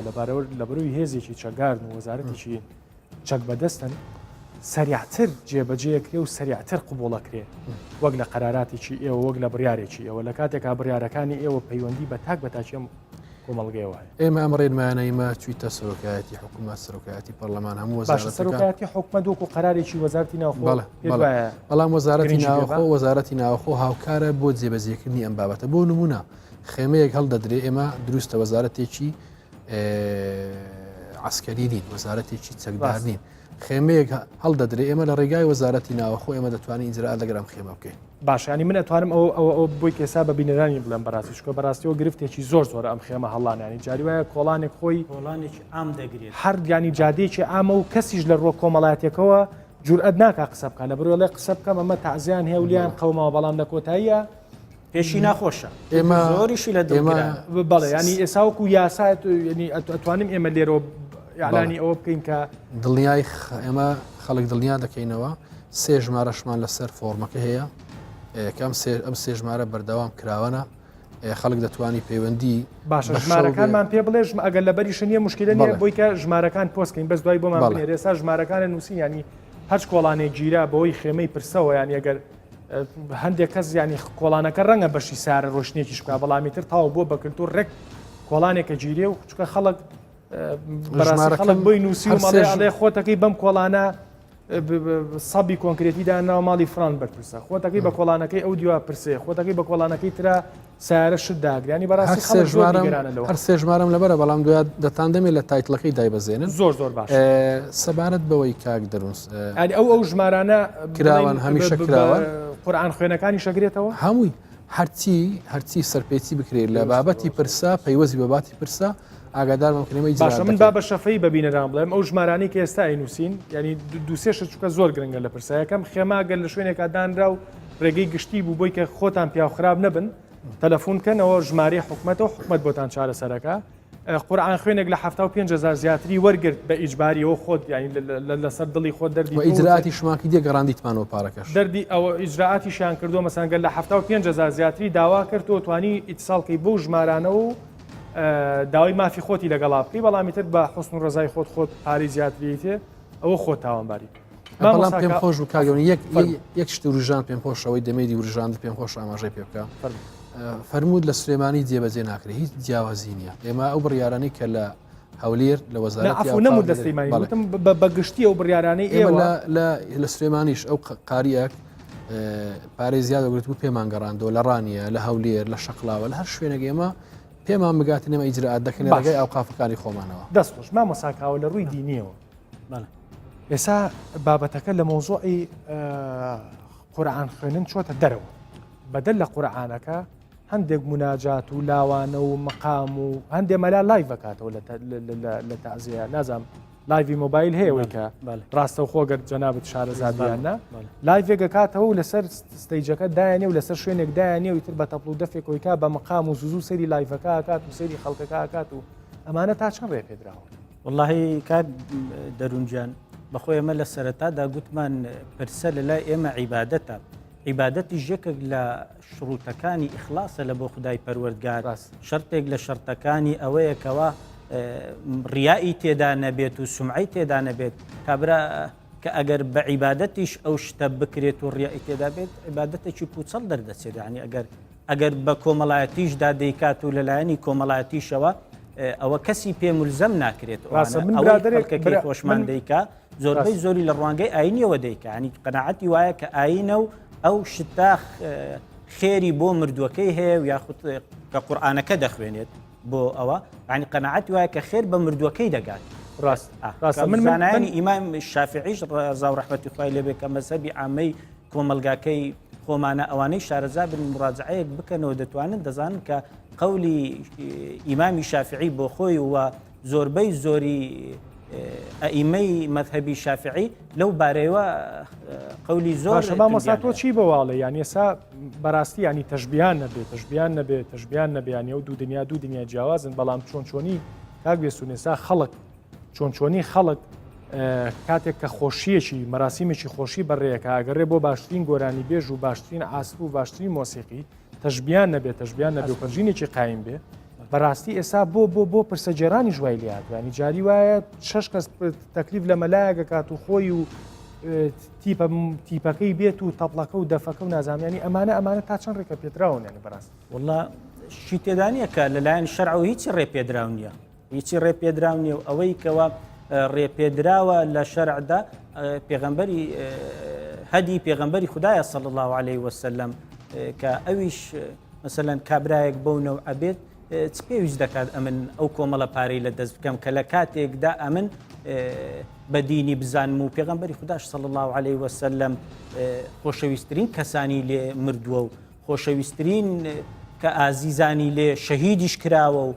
لە بەروی هێزێکی چەگارن و وەزارەتیی چەک بەدەستن سەریعتر جێبەجێکرێ و سەریعتر قوبوڵەکرێ وەک لە قەراراتێکی ئێوە وەک لە بڕیارێکی ئێوە لە کاتێکا بڕیارەکانی ئێوە پەیوەندی بە تاک بە تاچێم کۆمەڵگەیەوە ئێمە ئەم ڕێنمایانەیمە چویتە سەرۆکایەتی حکوومەت سەرۆکایەتی پەرلەمان هەموو سەرۆکایەتی حکومەت و قەرارێکی وەزارەتی ناوخۆ بەڵام وەزارەتی ناوخۆ وەزارەتی ناوخۆ هاوکارە بۆ جێبەجێکردنی ئەم بابەتە بۆ نمونە خێمەیەک هەڵدەدرێ ئێمە دروستە وەزارەتێکی عسکەری نین وەزارەتێکی چەکدار نین خێمەیەک هەڵدەدرێ ئێمە لە ڕێگای وەزارەتی ناوخۆ ئێمە دەتوانین ئیجرا لەگەرم خێمە بکەین باشانی من ئەتوانم ئەو بۆی کێسا بە بینەرانی بڵێم بەڕاستی چکە بەڕاستیەوە گرفتێکی زۆر ئەم خێمە هەڵانانی جاری وایە کۆڵانێک خۆی کۆڵانێکی ئام دەگرێت هەر ینی جادێکی ئامە و کەسیش لە ڕۆ کۆمەڵایەتێکەوە جورئەت ناکا قسە بکە لە بڕۆ لێ قسە بکەم ئەمە تەعزیان هێولیان قەومەوە بەڵام لە کۆتاییە پێشی ناخۆشە ئێمە زۆریشی لە دڵگیرە بەڵێ ینی ئێساوەکو یاسایەت ینی ئەتوانیم ئێمە لێرەوە یاعلانی ئەوە بکەین کە دڵنیای ئێمە خەڵک دڵنیا دەکەینەوە سێ ژمارەشمان لەسەر فۆرمەکە هەیە ئەم سێ ژمارە بەردەوام کراوەنە خەڵک دەتوانی پەیوەندی باشە ژمارەکانمان پێ بڵێ ئەگەر لە بەریشە نیە مشکلە نیە بۆی کە ژمارەکان پۆستکەین بەس دوای بۆمان بنێ ئێستا ژمارەکانە نووسین ینی هەرچ کۆڵانێک گیرا بەوەی خێمەی پرسەوە یانی ئەگەر هەندێک کەس ینی کۆڵانەکە ڕەنگە بەشی سارە ڕۆشنێکیش بکە بەڵامی تر تاوە بۆ بەکردو ڕێک کۆڵانێکە گیرێ و چکە خەڵک بەڕاستی خەڵک بۆی نووسی و مەڵێ خۆتەکەی بەم کۆڵانە سەبی کۆنکرێتیدا ناو ماڵی فران بەرپرسە خۆتەکەی بە کۆڵانەکەی ئەو دیوا پرسێ خۆتەکەی بە کۆڵانەکەی ترا سیارە شت داگرانی بەڕاستی خەڵک زۆر هەر سێ ژمارەم لەبەرە بەڵام دوای دەتان دەمێت لە تایتڵەکەی دایبەزێنن زۆر باش سەبارەت بەوەی کاک دەروونس ئەو ژمارانە کراوان هەمیشە کراوە قورئان خوێنەکانی شەگرێتەوە هەمووی هەرچی سەرپێچی بکرێت لە بابەتی پرسا پەیوەزی بەباتی پرسا ئاگادار بکەنەوەی باشە من با بە شەفەی ببینەران بڵێم ئەو ژمارانی کە ئێستا ئەینووسین ینی دوسێشە چووکە زۆر گرنگە لە پرسایەکەم خێماگەر لە شوێنێکا دانرا و ڕێگەی گشتی بوو بۆی کە خۆتان پیا خراپ نەبن تەلەفۆنکەنەوە ژمارەی حکومەتەوە حکومەت بۆتان چارەسەرەکە قورئان خوێنێک لە 75,000 زیاتری وەرگرت بە ئیجباریەوە خۆت یعنی لەسەر دڵی خۆت دەردی ئیجراعاتی شماکی دێگەڕاندیتمانەوە پارەکەش دەردی ئەوە ئیجراعاتیشیان کردو مەسەنگەل لە 75,000 زیاتری داوا کردەوە توانی ئیتساڵکەی بۆ ژمارانەوە و داوای مافی خۆتی لەگەڵا بکەی بەڵامی تر بە حوسن و ڕزای خۆت پاری زیاتریتێ ئەوە خۆت تاوانباری بەڵام پێم خۆش و کاگەونی یەک شت وروژان پێم خۆشەوەی دەمەدی وروژاند پێم خۆش ئاماژەی پێ بکە فەرموود لە سلێمانی جێبەجێ ناکرێت هیچ جیاوازی نییە ئێمە ئەو بڕیارانەی کە لە هەولێر لە وەزارەتی نەموو دەستەیمانی بە گشتی ئەو بڕیارانەی ئێوە لە سلێمانیش ئەو قاریەک پارەی زیاد وەگرت بوو پێمان گەڕاندەوە لە ڕانیە لە هەولێر لە شەقلاوە لە هەر شوێنێک ئێمە پێمان بگاتن ئێمە ئیجرئات دەکەن ڕێگەی ئەوقافەکانی خۆمانەوە. دەستخۆش مامۆساکاوە لە ڕووی دینیەوە ئێستا بابەتەکە لە مۆزۆعی قورئان خوێنن چۆتە دەرەوە بەدەل لە قورئانەکە هەندێک مناجات و لاوانە و مەقام و هەندێک مەلا لایڤ بکاتەوە لە تەعزیە نازانم لایڤی مۆبایل هەیەوەی کە ڕاستە و خۆگەر جەنابەت شارەزادیانە لایڤێگەکاتەوە و لەسەر ستەیجەکە دایانێ و لەسەر شوێنێک دایانێ و تر بە تەپڵ و دەفێکۆیکا بە مەقام و زوو سەری لایڤەکە ئاکات و سەری خەڵکەکە ئاکات و ئەمانە تا چەند ڕێ پێدراوە. واللهی کات دەروونجان بەخۆی ئەمە لە سەرەتادا گوتمان پرسە لە لای ئێمە عیبادەتە عیبادەتی ژێکێک لە شروتەکانی ئیخلاسە لە بۆ خودای پەروەردگار شەرتێک لە شەرتەکانی ئەوەیەکەوە ڕیایی تێدا نەبێت و سومعی تێدا نەبێت کابرا کە ئەگەر بە عیبادەتیش ئەو شتە بکرێت و ڕیایی تێدا بێت عیبادەتێکی پوچەڵ دەردەچێت ینی ئەگەر بە کۆمەڵایەتیشدا دەیکات و لەلایەنی کۆمەڵایەتیشەوە ئەوە کەسی پێ مولزەم ناکرێت ئەوەی خۆشمان دەیکا زۆربەی زۆری لە ڕوانگەی ئاینیەوە دەیکە ینی قەناعەتی وایە کە ئاینە و ئەو شتا خێری بۆ مردووەکەی هەیە و یاخود کە قورئانەکە دەخوێنێت بۆ ئەوە ینی قەناعەتی وایە کە خێر بە مردووەکەی دەگات. ڕاست من زانایانی ئیمام شافعیش ڕەزا و ڕەحمەتی خوای لێبێ کە مەزهەبی عامەی کۆمەلگاکەی خۆمانە ئەوانەی شارەزا بن مراجعەیەک بکەنەوە دەتوانن دەزانن کە قەولی ئیمامی شافعی بۆ خۆی وە زۆربەی زۆری ئەئیمەی مەذهەبی شافعی لەو بارەیەوە قەولی زۆر مامۆستا تۆ چی بەواڵێ یان ئێستا بەڕاستی ینی تەشبیان نەبێت تەشبیان نەبیانێ و دوو دنیا جیاوازن بەڵام چۆنچۆنی کاک بێسون ئێستا خەڵک چۆنچۆنی خەڵک کاتێک کە خۆشیەکی مەراسیمێکی خۆشی بەڕێیەکە ئەگەڕێ بۆ باشترین گۆرانی بێژ و باشترین ئاسپ و باشترین مۆسیقی تەشبیان نەبێت و پەرژینێکی قایم بێ بەڕاستی ئێستا بۆ پرسەجێرانی ژوای لات ینی جاری وایە 6 کەس تەکلیف لە مەلایەکە کات و خۆی و تیپەکەی بێت و تەپڵەکە و دەفەکە و نازانیانی ئەمانە تا چەند ڕێکە پێدراون ینی بەڕاست والله شی تێدانیە کە لەلایەن شەرع و هیچی ڕێپێدراو نییە هیچی ڕێپێدراو نیە و ئەوەی کەوە ڕێپێدراوە لە شەرعدا پێغەمبەری هەدی پێغەمبەری خوددایە صلی الله عليه وسلم کە ئەویش مثلەن کابرایەک بەونەوە ئەبێت چ پێویست دەکات ئەمن ئەو کۆمەڵە پارەی لە دەست بکەم کە لە کاتێکدا ئەمن بە دینی بزانم و پێغەمبەری خودداش صلی الله عليه وسلم خۆشەویستترین کەسانی لێ مردووە و خۆشەویستترین کە ئازیزانی لێ شەهیدیش کراوە و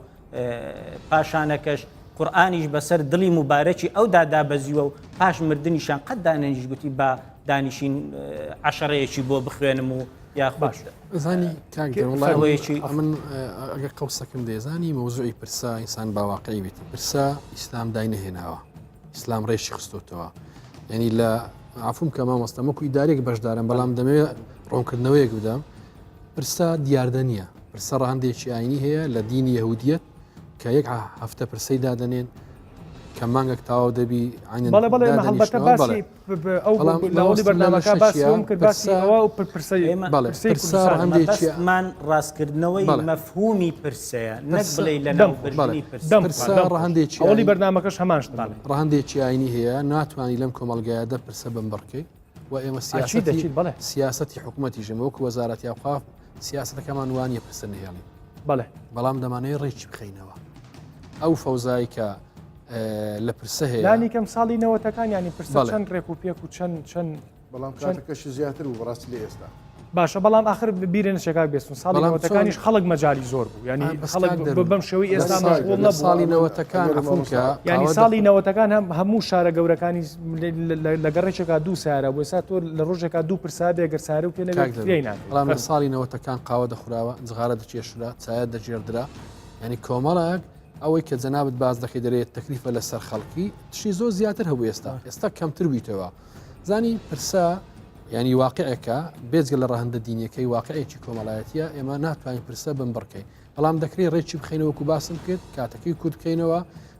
پاشانەکەش قورئانیش بەسەر دڵی مبارەکی ئەو دادابەزیوە و پاش مردنیشان قەت دانێنیش گوتی با دانیشین عەشەرەیەکی بۆ بخوێنم و یاخۆش زانی کاکەوەیەکی من ئەگەر قەوسەکەم دێزانی مەوزوعی پرسا ئینسان باواقعی بێت پرسا ئیسلام داینەهێناوە ئیسلام ڕێشی خستۆتەوە یعنی لە عفوم کە مامۆستامەکو ئیدارێک بەشدارم بەڵام دەمەوێت ڕۆنکردنەوەیەک بدەم پرسا دیاردە نییە پرسە ڕەهەندێکی ئاینی هەیە لە دینی یەهودیەت کە یەک هەفتە پرسەی دادەنێن کە مانگەک تاوا دەبی هەڵبەتە باسی لاوەڵی بەرنامەکە باسیەوەم کرد باسی ئەوە و پرسەمان ڕاستکردنەوەی مەفهومی پرسەیە نەک بڵێ لە ناوبردنی پرسە ڕەهەندێکی ئەوڵی بەرنامەکەش هەمان ڕەهەندێکی ئاینی هەیە ناتوانانی لەم کۆمەلگایەدا پرسە بمبڕکەی و ئێمە سیاسەتی حکوومەتی ژمەوەکو وەزارەتی ئەوقاف سیاسەتەکەمان وانە پرسە نهێڵی بەڵام دەمانەوەی ڕێکی بخەینەوە ئەو فەوزایی کە لە پرسە هەیە لانی کەم ساڵی نەوەتەکان ینی پرسە چەند ڕێک و پێک و چەند بەڵام کاتەکەشی زیاتر و بەڕاستی لە ئێستا باشە بەڵام آخر بیرێنە شێکاک بێستون ساڵی نەوەتەکانیش خەڵک مەجای زۆر بوو ینی خەڵک بەم شێوەی ئێستا ساڵی نەوەتەکان ینی ساڵی نەوەتەکان هەموو شارە گەورەکانی لە گەڕێکێکا دوو سارە بۆ ئێستا تۆ لە ڕۆژێکا دوو پرسا بێگەر سارە و پێنەبێت بەڵام لە ساڵی نەوەتەکان قاوە دەخوراوە جغارە دەچێشرا چایە دەژێردرا ینی کۆمەڵێک ئەوەی کە جەنابەت باز دەکەی دەرێت تەکلیفە لەسەر خەڵکی تشی زۆر زیاتر هەبوو ئێستا کەمتر بیتەوە زانی پرسا ینی واقعەکە بێجگە لە ڕەهەندە دینیەکەی واقعەیەکی کۆمەڵایەتیە ئێمە ناتوانین پرسە بمبڕکەی بەڵام دەکرێت ڕێکی بخینەوەکو باسم کرد کاتەکەی کورد بکەینەوە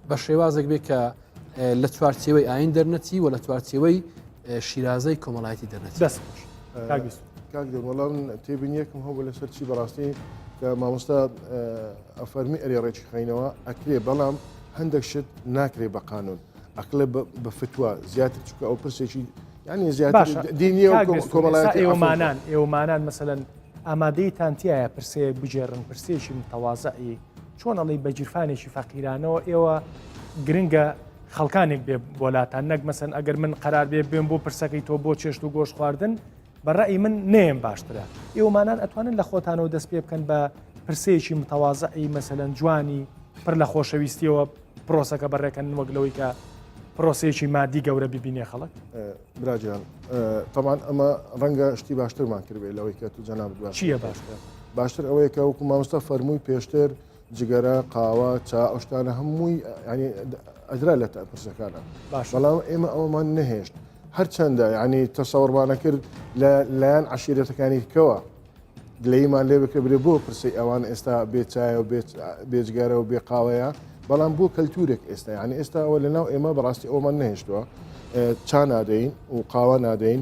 بە شێوازێک بێت کە لە چوارچێوەی ئاین دەرنەتی و لە چوارچێوەی شیرازەی کۆمەڵایەتی دەرنەتی وەڵام تێبینیەکم هەبوو لەسەر چی بەڕاستی کە مامۆستا ئەفەرمی ئەرێ ڕێکی خینەوە ئەکرێ بەڵام هەندێک شت ناکرێ بە قانون ئەقلێ بە فتووە زیاتر چکە ئەو پرسێکی ینی زیاتر دینی و کۆمەڵایەتی ئێوەمانان مەسەلەن ئامادەیتانتیایە پرسێ بجێڕن پرسێکی متەوازەئی چۆن ئەڵی بە جیرفانێکی فەقیرانەوە ئێوە گرنگە خەڵکانێک بێ بۆلاتان نەک مەسەن ئەگەر من قرار بێ بێن بۆ پرسەکەی تۆ بۆ چێشت و گۆشت خواردن بەڕێی من نێم باشترە ئێوەمانان ئەتوانن لە خۆتانەوە دەست پێ بکەن بە پرسەیەکی متەوازەئی مەسەلەن جوانی پڕ لە خۆشەویستیەوە پرۆسەکە بەڕێکەن وەک لەوەی کە پرۆسەیەکی مادی گەورە ببینێ خەڵک براجان طبعاً ئەمە ڕەنگە شتی باشترمان کردێ لەوەی کە تو جەناب چییە باشتر باشتر ئەوەیە کە وەکو مامۆستا فەرمووی پێشتر جگەرە قاوە چا ئەو شتانە هەمووی ینی ئەدرا لە پرسەکانە بەڵام ئێمە ئەومان نەهێشت هەرچەندە ینی تەسەوڕمانە کرد لایەن عشیرەتەکانی کەوە گلەیمان لێ بکە برێ بۆ پرسی ئەوان ئێستا بێچایە و بێجگارە و بێ قاوەیە بەڵام بۆ کەلتورێک ئێستا ینی ئێستا ئەوە لەناو ئێمە بەڕاستی ئەومان نەهێشتووە چا نادەین و قاوە نادەین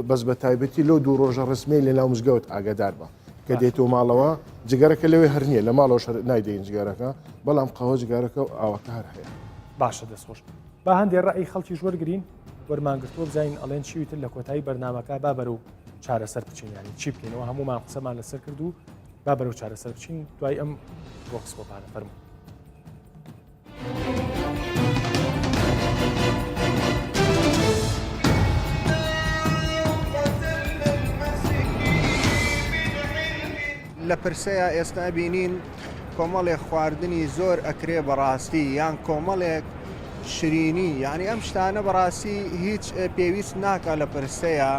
بەس بە تایبەتی لەو دوو ڕۆژە ڕسمی لەناو مزگەوت ئاگادار بە کە دێتەوە ماڵەوە جگەرەکە لەوێ هەر نییە لە ماڵەوە نایدەین جگارەکە بەڵام قاوە جگارەکە و ئاوەکە هەر هەیە باشە دەستخۆش با هەندێک ڕێی خەڵکی ژوەرگرین وەرمانگرتووە بزین ئەڵێن چیویتر لە کۆتایی بەرنمەکە با بەرە و چارەسەر بچینیانی چی بکەینەوە هەمومان قسەمان لەسەر کرد و با بەرە و چارەسەر بچین دوای ئەم بۆکس بۆپانە فەرمو لە پرسەیە ئێستا بینین کۆمەڵێک خواردنی زۆر ئەکرێ بەڕاستی یان کۆمەڵێک شرینی یعنی ئەم شتانە بەڕاستی هیچ پێویست ناکە لە پرسەیە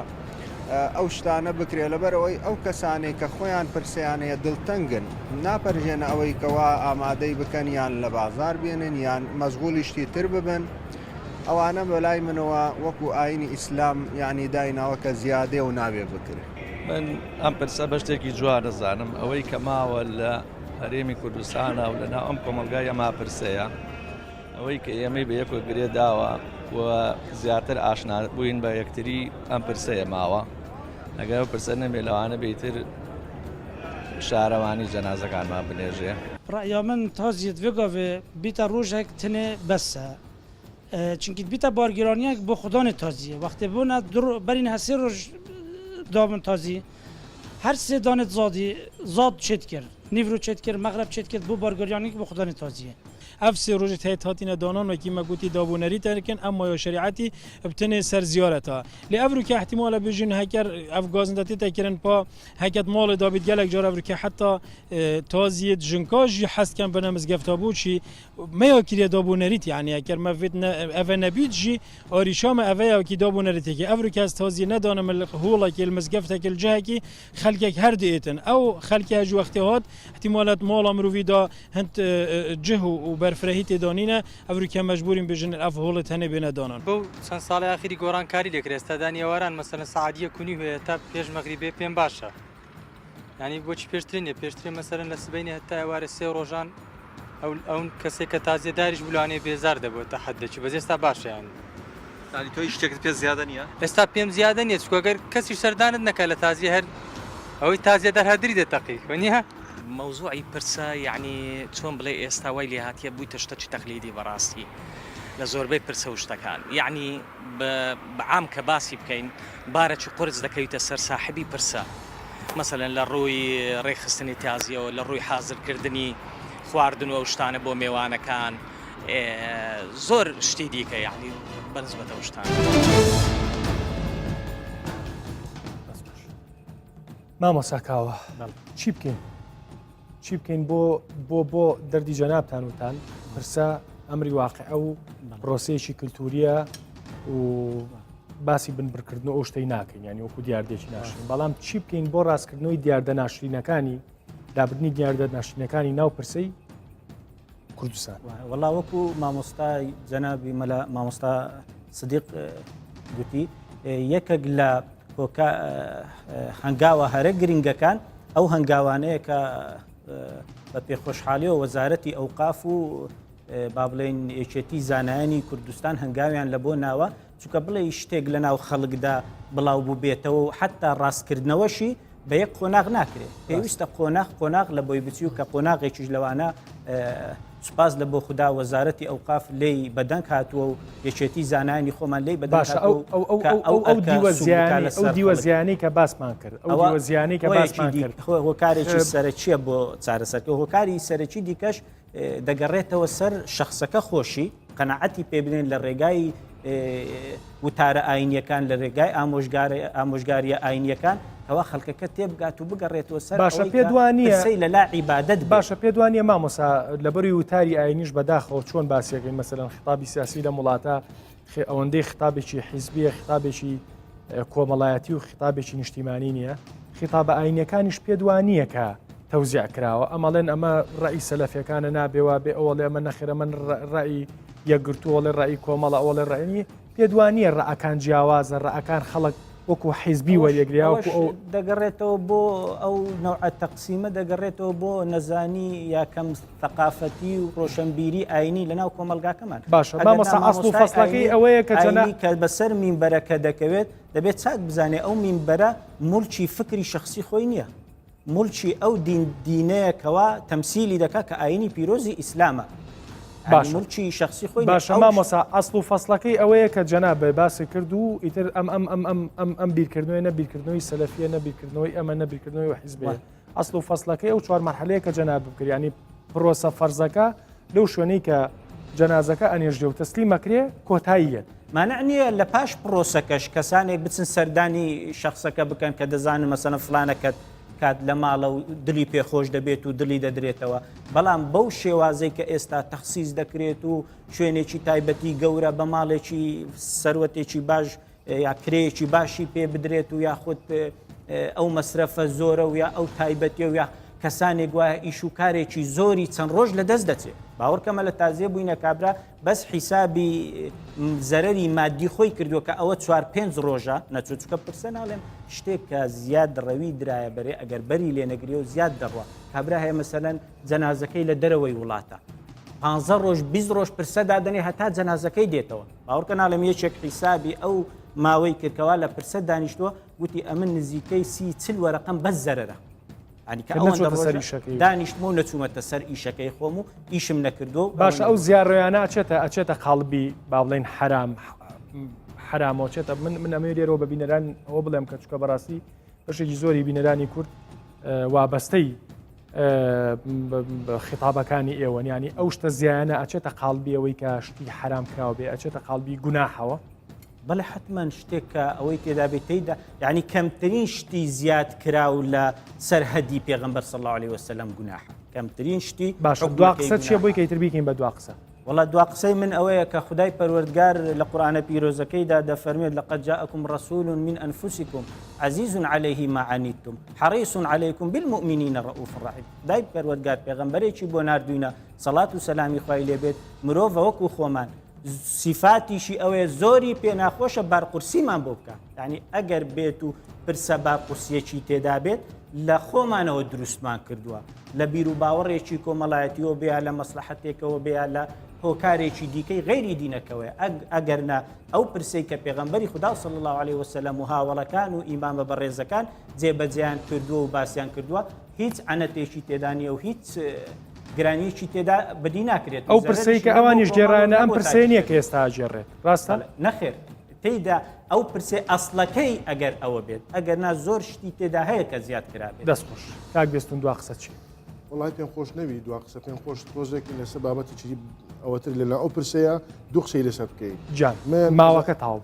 ئەو شتانە بکرێ لەبەرەوەی ئەو کەسانێک کە خۆیان پرسیانەیە دڵتەنگن ناپەرژێنە ئەوەی کەوا ئامادەی بکەن یان لە بازار بێنن یان مەشغوڵی شتی تر ببن ئەوانە بەلای منەوە وەکو ئاینی ئیسلام یعنی دایناوە کە زیادێ و نابێ بکرێت من ئەم پرسە بە شتێکی جوان دەزانم ئەوەی کە ماوە لە هەرێمی کوردستانە و لەناو ئەم کۆمەلگای ئەما پرسەیە ئەوەی کە ئێمەی بە یەک گرێ داوە و زیاتر ئاشنا بووین بە یەکتری ئەم پرسەیە ماوە ئەگەر پرسە نەبێ لەوانە بێتر شارەوانی جەنازەکانمان بنێژێ ڕأیا من تازیت vegavê bîta rojek tinê bes e çinkî bîta bargîraniyek bo xudanê taziye wextê bûne berîn hesê roj dabin tazî her sê danê zad çêt kir nîvro çêt kir mexreb çêt kir bû bargîraniyek bo xudanê taziye ev sê rojê heyet hatîne danan wekî me gotî dabûnerî tekin em maya şerîetî bi tenê ser ziyareta lê ev rûkê ihtimala bijin heker ev gazindatê tekirin pa heket malê dabît gelek car ev rûkê heta taziyê jinka jî hestken bine mizgefta bû çî meya kiriye dabûnerît yani heker me vêt ev nebît jî arîşa me ev ya kî dabûnerî teke ev rûkê ez taziyê nedanim holekê li mizgeftekê li cihekî xelkek her diêtin ew xelkê ji wextê hat ihtimalet mala mirovî da hint cih û berfirehî têdanîne ev rûkê mecbûrîn bijin ev holê tenê bêne danan بۆ چەند ساڵی ئاخری گۆڕانکاری لێکرێ ئێستادانی ئێواران مەسەلەن سەعاتیە کونی هەیە تا پێش مەغریبێ پێم باشە ینی بۆچی پێشترینێ پێشترێ مەسەلەن لە سبەینێ هەتا ئێوارە سێ ڕۆژان ئەو کەسێک کە تازیێداریش بولانێ بێزار دەبێت تا حەدەچی بەس ئێستا باشە یانی تۆی شتێکت پێ زیادە نییە ئێستا پێم زیادە نییە چکۆگەر کەسی سەردانت نەکە لە تازیە هەر ئەوەی تازیێدار هەدری دەتەقی وەنیە موضوعی پرسە یعنی چۆن بڵێ ئێستا وای لێ هاتیە بوویتە شتەی تەقلیدی بەڕاستی لە زۆربەی پرسە و شتەکان یعنی بەعام کە باسی بکەین بارەکی قرس دەکەویتە سەر ساحبی پرسە مەسەلەن لە ڕووی ڕێخستنی تازیەوە لە ڕووی حازرکردنی خواردن و ئەو شتانە بۆ میێوانەکان زۆر شتی دیکە یعنی بەنسبەتە ئەو شتانە مامۆساکاوە چی بکەین چی بکەین بۆ دەردی جەنابتان وتان پرسە ئەمری واقعە و پرۆسەیەکی کللتوریە و باسی بنبرکردن و ئەو شتەی ناکەین ینی وەکو دیاردێکی ناشرین بەڵام چی بکەین بۆ ڕاستکردنەوەی دیاردە ناشرینەکانی دابردنی دیاردە ناشرینەکانی ناو پرسەی کوردستان وەڵا وەکو مامۆستای جەنابی مەلا مامۆستا سدیق گوتی یەکێک لە هەنگاوە هەرە گرنگەکان ئەو هەنگاوانەیە کە بە پێخۆشحالی و وەزارەتی ئەوقاف و با بڵێن یەکێتی زانایانی کوردستان هەنگاویان لە بۆ ناوە چونکە بڵێ شتێک لە ناو خەڵکدا بڵاو بوو بێتەوە و حتا ڕاستکردنەوەشی بە یەک قۆناغ ناکرێت پێویستە قۆناغ لە بۆی بچی و کە قۆناغێکیش لەوانە سپاس لە بۆ خوددا وەزارەتی ئەوقاف لی بەدەنگ هاتووە و یەکێتی زانانی خۆمان لی بەدەنگ باشە ئەو دیوەزیانی کە باسمان کرد ئەو دیوەزیانی کە باسمان کرد هۆکارێکی سەرچیە بۆ چارەسەرکە هۆکاری سەرەکی دیکەش دەگەڕێتەوە سەر شخصەکە خۆشی قەنەعەتی پێ بدەین لە ڕێگای وتارە ئاینیەکان لە ڕێگای ئامۆژگاریە ئاینیەکان ئەوە خەڵکەکە تێبگات و بگەڕێتەوە سەر باشە پێدوانیە لە لا عیبادەت باشە پێدوانیە مامۆسا لەبەری وتاری ئاینیش بەداخەوە چۆن باسیەکەین مەسەلەن خطابی سیاسی لە وڵاتە ئەوەندەی خطابێکی حیزبیە خطابێکی کۆمەڵایەتی و خطابێکی نیشتیمانی نییە خطابە ئاینیەکانیش پێدوانیە کە تەوزیع کراوە ئەمەڵێن ئەمە ڕئی سەلەفیەکانە نابێوا بێ ئەوڵێ ئەمە نەخێرە من ڕئی یەکگرتووەڵێ ڕئی کۆمەڵە ئەوڵێ ڕێنی پێدوانیە ڕەعەکان جیاوازە ڕەعەکان خەڵک وەکو حیزبی وەریەگریاوەکو ئەو دەگەڕێتەوە بۆ ئەو نەوعە تەقسیمە دەگەڕێتەوە بۆ نەزانی یا کەم ثەقافەتی و ڕۆشنبیری ئاینی لەناو کۆمەلگاکەمان باشە مامۆستا ئەسڵ و فەسڵەکەی ئەوەیە کە کە بەسەر مینبەرەکە دەکەوێت دەبێت چاک بزانێ ئەو مینبەرە مولکی فکری شخصی خۆی نییە مولکی ئەو دینەیەکەوە تەمسیلی دەکات کە ئاینی پیرۆزی ئیسلامە مولکی شخصی خۆی باشە مامۆستا ئەسڵ و فەسڵەکەی ئەوەیە کە جەناب باسی کرد و ئیتر ئەم بیرکردنەوەی نەبیرکردنەوەی سەلەفیە نەبیرکردنەوەی ئەمە نەبیرکردنەوەی حیزبێ ئەسڵ و فەسڵەکەی ئەو چوار مەرحەلەیە کە جەناب بکرد ینی پرۆسە فەرزەکە لەو شوێنەی کە جەنازەکە ئەنێژدێ و تەسلیمەکرێ کۆتاییە مانع نییە لە پاش پرۆسەکەش کەسانێک بچن سەردانی شخصەکە بکەن کە دەزانن مەسەنە فلانەکەت کات لە ماڵە و دلی پێخۆش دەبێت و دلی دەدرێتەوە بەڵام بەو شێوازەی کە ئێستا تەخسیس دەکرێت و شوێنێکی تایبەتی گەورە بە ماڵێکی سەروەتێکی باش یا کرێکی باشی پێ بدرێت و یاخود ئەو مەسرەفە زۆرە و یا ئەو تایبەتی و یا کەسانێک وایە ئیش و کارێکی زۆری چەند ڕۆژ لە دەست دەچێت باوەڕکەمە لە تازیە بووینە کابرا بەس حیسابی زەرەری مادی خۆی کردووە کە ئەوە 4-5 ڕۆژە نەچوچکە پرسە ناڵێم شتێک کە زیاد ڕەوی درایە بەرێ ئەگەر بەری لێ نەگری و زیاد دەڕوە کابرا هەیە مەسەلەن جەنازەکەی لە دەرەوەی وڵاتە 15 ڕۆژ 20 ڕۆژ پرسە دادنێ هەتا جەنازەکەی دێتەوە باوەڕکە ناڵێم یەکێک حیسابی ئەو ماوەی کردکەوە لە پرسە دانیشتووە گوتی ئەمن نزیکەی 30-40 وەرەقەم بەس زەرەرە دانیشتمە و نەچوومەتە سەر ئیشەکەی خۆم و ئیشم نەکردو باشە ئەو زیارڕۆیانە ئەچێتە قاڵبی با بڵێن حرامۆچێتە من ئەمە لێرەوە بە بینەران ئەوە بڵێم کە چکە بەڕاستی بەشێکی زۆری بینەرانی کورد وابەستەی خیتابەکانی ئێوەنیانی ئەو شتە زیانە ئەچێتە قاڵبی ئەوەی کە شتی حرام کراوە بێ ئەچێتە قاڵبی گوناحەوە بەڵێ حتمما شتێک کە ئەوەی تێدا بێت تێیدا یعنی کەمترین شتی زیاد کراو لە سەرهەدی پێغەمبەر صلی الله علیه وسلم گوناح کەمترین شتی باشە دوا قسە چیە بۆی کە ئیتر بیکەین بە دوا قسە وڵات دوا قسەی من ئەوەیە کە خودای پەروەردگار لە قورئانە پیرۆزەکەیدا دەفەرمێت لەقەد جاءکم رەسوول من ئەنفوسکم عەزیز عەلەیه ما عنیتم حەریص عەلەیکم بالمؤمنین رؤوف ڕەحیم خودای پەروەردگار پێغەمبەرێکی بۆ ناردوینە سەڵات و سەلامی خوای لێبێت مرۆڤ وەکو خۆمان سیفاتیشی ئەوەیە زۆری پێ ناخۆشە بارقورسیمان بۆ بکە یعنی ئەگەر بێت و پرسە بارقورسیەکی تێدا بێت لە خۆمانەوە دروستمان کردووە لە بیر و باوەڕێکی کۆمەڵایەتیەوە بیا لە مەسلحەتێکەوە بیا لە هۆکارێکی دیکەی غەیری دینەکەوەیە ئەگەرنا ئەو پرسەی کە پێغەمبەری خوددا صلی الله علیه وسلم و هاوڵەکان و ئیمامە بەڕێزەکان جێبەجێیان کردووە و باسییان کردووە هیچ عەنەتێکی تێدا نیە و هیچ گرانیکی تێدا بەدی ناکرێت ئەو پرسەی کە ئەوانیش گێڕانە ئەم پرسەیە نییە کە ئێستا ئاژێڕێت ڕاستە نەخێر تێیدا ئەو پرسێ ئەسڵەکەی ئەگەر ئەوە بێت ئەگەر نا زۆر شتی تێدا هەیە کە زیاد کرابێت دەستخۆش کاک بێستون دوا قسە چی وڵای پێم خۆش نەوی دوا قسە پێم خۆش تۆزێکی لەسەر بابەتی چی ئەوەتر لەلا ئەو پرسەیە دوو قسەی لەسەر بکەیت جان ماوەکە تاو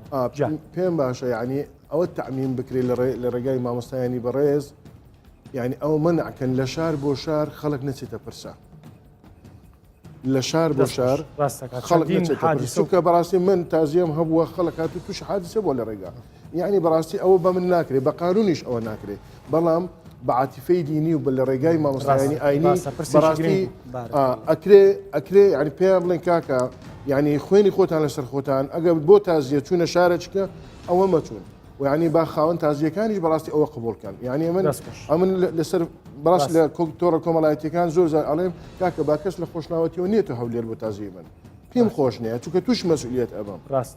پێم باشە یعنی ئەوە تەعمیم بکرێت لە ڕێگای مامۆستایانی بەڕێز یعنی ئەو منعکەن لە شار بۆ شار خەڵک نەچێتە پرسە لە شار بۆ شار خەڵک نەچێتە بەڕاستی من تازیەم هەبووە خەڵک هاتو توش حادثە بۆ لە ڕێگا یعنی بەڕاستی ئەوە بە من ناکرێت بە قانونیش ئەوە ناکرێت بەڵام بەعاتیفەی دینی و لە ڕێگای مامۆستایانی ئاینی بەڕاستی ئەکرێ ینی پێیان بڵێن کاکە یعنی خوێنی خۆتان لەسەر خۆتان ئەگەر بۆ تازیە چوونە شارێککە ئەوە مەچوون ویانی با خاوەن تازیەکانیش بەڕاستی ئەوە قبولکەن یعنی ئەمن لەسەر بەڕاست لە تۆڕە کۆمەڵایەتیەکان زۆر ئەڵێم کاکە با کەس لە خۆشناوەتیەوە نیێتە هەولێر بۆ تازیە من پێم خۆش نییە چونکە توش مەسئولیت ئەبم ڕاست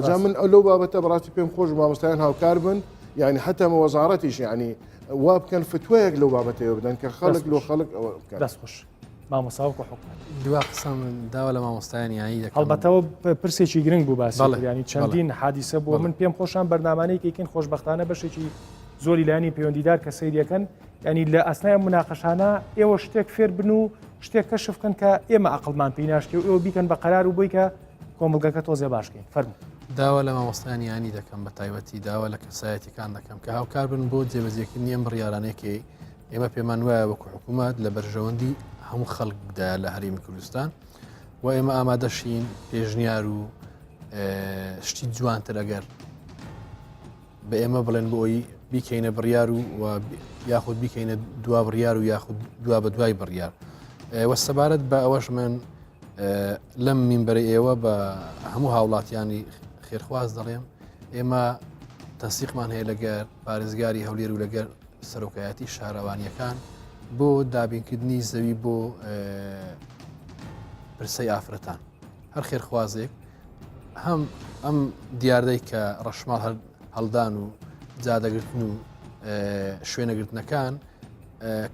جا من لەو بابەتە بەڕاستی پێم خۆش مامۆستایان هاوکار بن یعنی حتا وەزارەتیش یعنی وا بکەن فتوەیەک لەو بابەتەوە بدەن کە خەڵک لۆ خەڵک ئەوە دەستخۆش مامۆساوکو حکومەت دوا قسم داوا لە مامۆستایانی یانی دەکەم هەڵبەتەوە پرسێکی گرنگ بوو باسی بەڵێ، ینی چەندین حادیسە بووە من پێم خۆشان بەرنامانەیەکێکین خۆشببختانە بەشێکی زۆری لایانی پەیوەندیدار کە سەیریەکەن ینی لە ئەسنای مناقەشانە ئێوە شتێک فێر بن و شتێک کەشف بکەن کە ئێمە عقلمان پێی ناشتی و ئێوە بیکەن بە قەرار و بۆی کە کۆمەلگەکە تۆزێ باشکەین فەرموو. داوا لە مامۆستایانی یانی دەکەم بە تایبەتی داوا لە کەسایەتەکان دەکەم کە هاوکار بن بۆ جێبەجێکردنی ئەم بڕیارانێکی ئێمە پێمان وایە وەکو حکوومەت لە بەرژەوەندی هەموو خەڵک بدایە لە هەرێمی کوردستان و ئێمە ئامادەشین پێشنیار و شتی جوانتر ئەگەر بە ئێمە بڵێن بۆ ئەوی بیکەینە بڕیار و یاخود بیکەینە دوا بڕیار و یاخود دوا بە دوای بڕیار وەسەبارەت بە ئەوەش من لەم مینبەرە ئێوە بە هەموو هاوڵاتیانی خێرخواز دەڵێم ئێمە تەنسیقمان هەیە لەگەر پارێزگاری هەولێر و لەگەر سەرۆکایەتی شارەوانیەکان بۆ دابینکردنی زەوی بۆ پرسەی ئافرەتان هەر خێرخوازێک هەم ئەم دیاردەی کە ڕەشماڵ هەڵدان و جادەگرتن و شوێنەگرتنەکان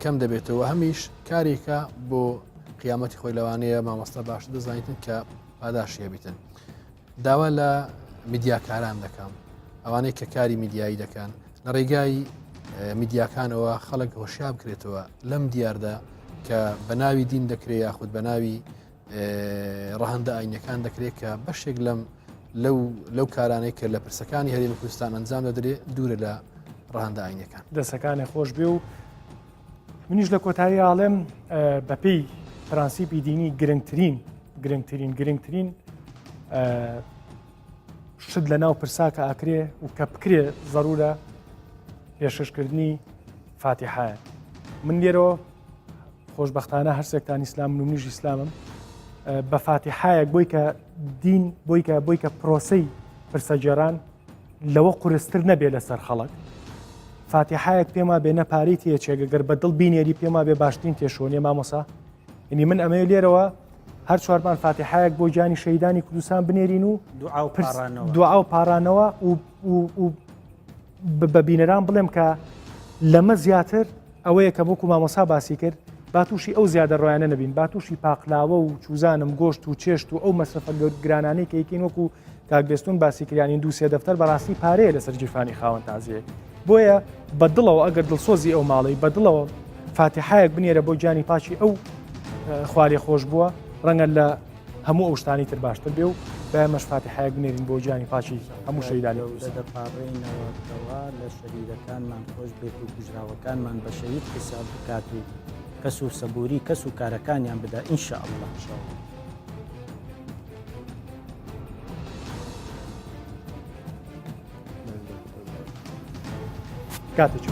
کەم دەبێتەوە هەمیش کارێکە بۆ قیامەتی خۆی لەوانەیە مامۆستا باش دەزانیتن کە پاداشیە بیتن داوا لە میدیاکاران دەکەم ئەوانەی کە کاری میدیایی دەکەن لە ڕێگای میدیاکانەوە خەڵک هۆشیار بکرێتەوە لەم دیاردا کە بە ناوی دین دەکرێت یاخود بە ناوی ڕەهەندە ئاینەکان دەکرێت کە بەشێک لەو کارانەی کە لە پرسەکانی هەرێمی کوردستان ئەنجام دەدرێت دوورە لە ڕەهەندە ئاینەکان دەسەکانی خۆش بێ و منیش لە کۆتایی ئاڵێم بەپێی پرەنسیپی دینی گرنگترین شت لە ناو پرساکە ئاکرێ و کە بکرێ ضرورە پێشکەشکردنی فاتیحایە من لێرەوە خۆشببختانە هەرسێکتان ئیسلام و منیش ئیسلامم بە فاتیحایەک بۆی کە دین بۆی کە پرۆسەی پرسەجێران لەوە قورستر نەبێ لەسەر خەڵک فاتیحایەک پێما بێنە پارەی تێچێگەگەر بە دڵ بینێری پێما بێ باشترین تێشۆنیە مامۆسا ینی من ئەمەیە لێرەوە هەر چوارمان فاتیحایەک بۆ جانی شەیدانی کوردستان بنێرین و دوعا و پارانەوە و بە بینەران بڵێم کە لەمە زیاتر ئەوەیە کە بۆکو مامۆسا باسی کرد با تووشی ئەو زیادە ڕۆیانە نەبین با تووشی پاقلاوە و چوزانم گۆشت و چێشت و ئەو مەسرفە گرانانەی کە یەکەین وەکو کاکبێستون باسی کردیانی دووسێ دەفتەر بەڕاستی پارەیە لەسەر جیرفانی خاوەن تازیەیە بۆیە بەدڵەوە ئەگەر دڵسۆزی ئەو ماڵی بەدڵەوە فاتیحایەک بنێرە بۆ گیانی پاچی ئەو خوارێ خۆش بووە ڕەنگە لە هەموو ئەو شتانی تر باشتر بێ و بەمەش فاتیحایەک بنێرین بۆ گیانی پاچی هەموو شەیدانی دەپاڕێنەوەەوە لە شەریرەکانمان خۆش بێت و کوژراوەکانمان بە شەید حساب بکات و کەس و سەبووری کەس و کارەکانیان بدا ئینشاءالله کاتێکی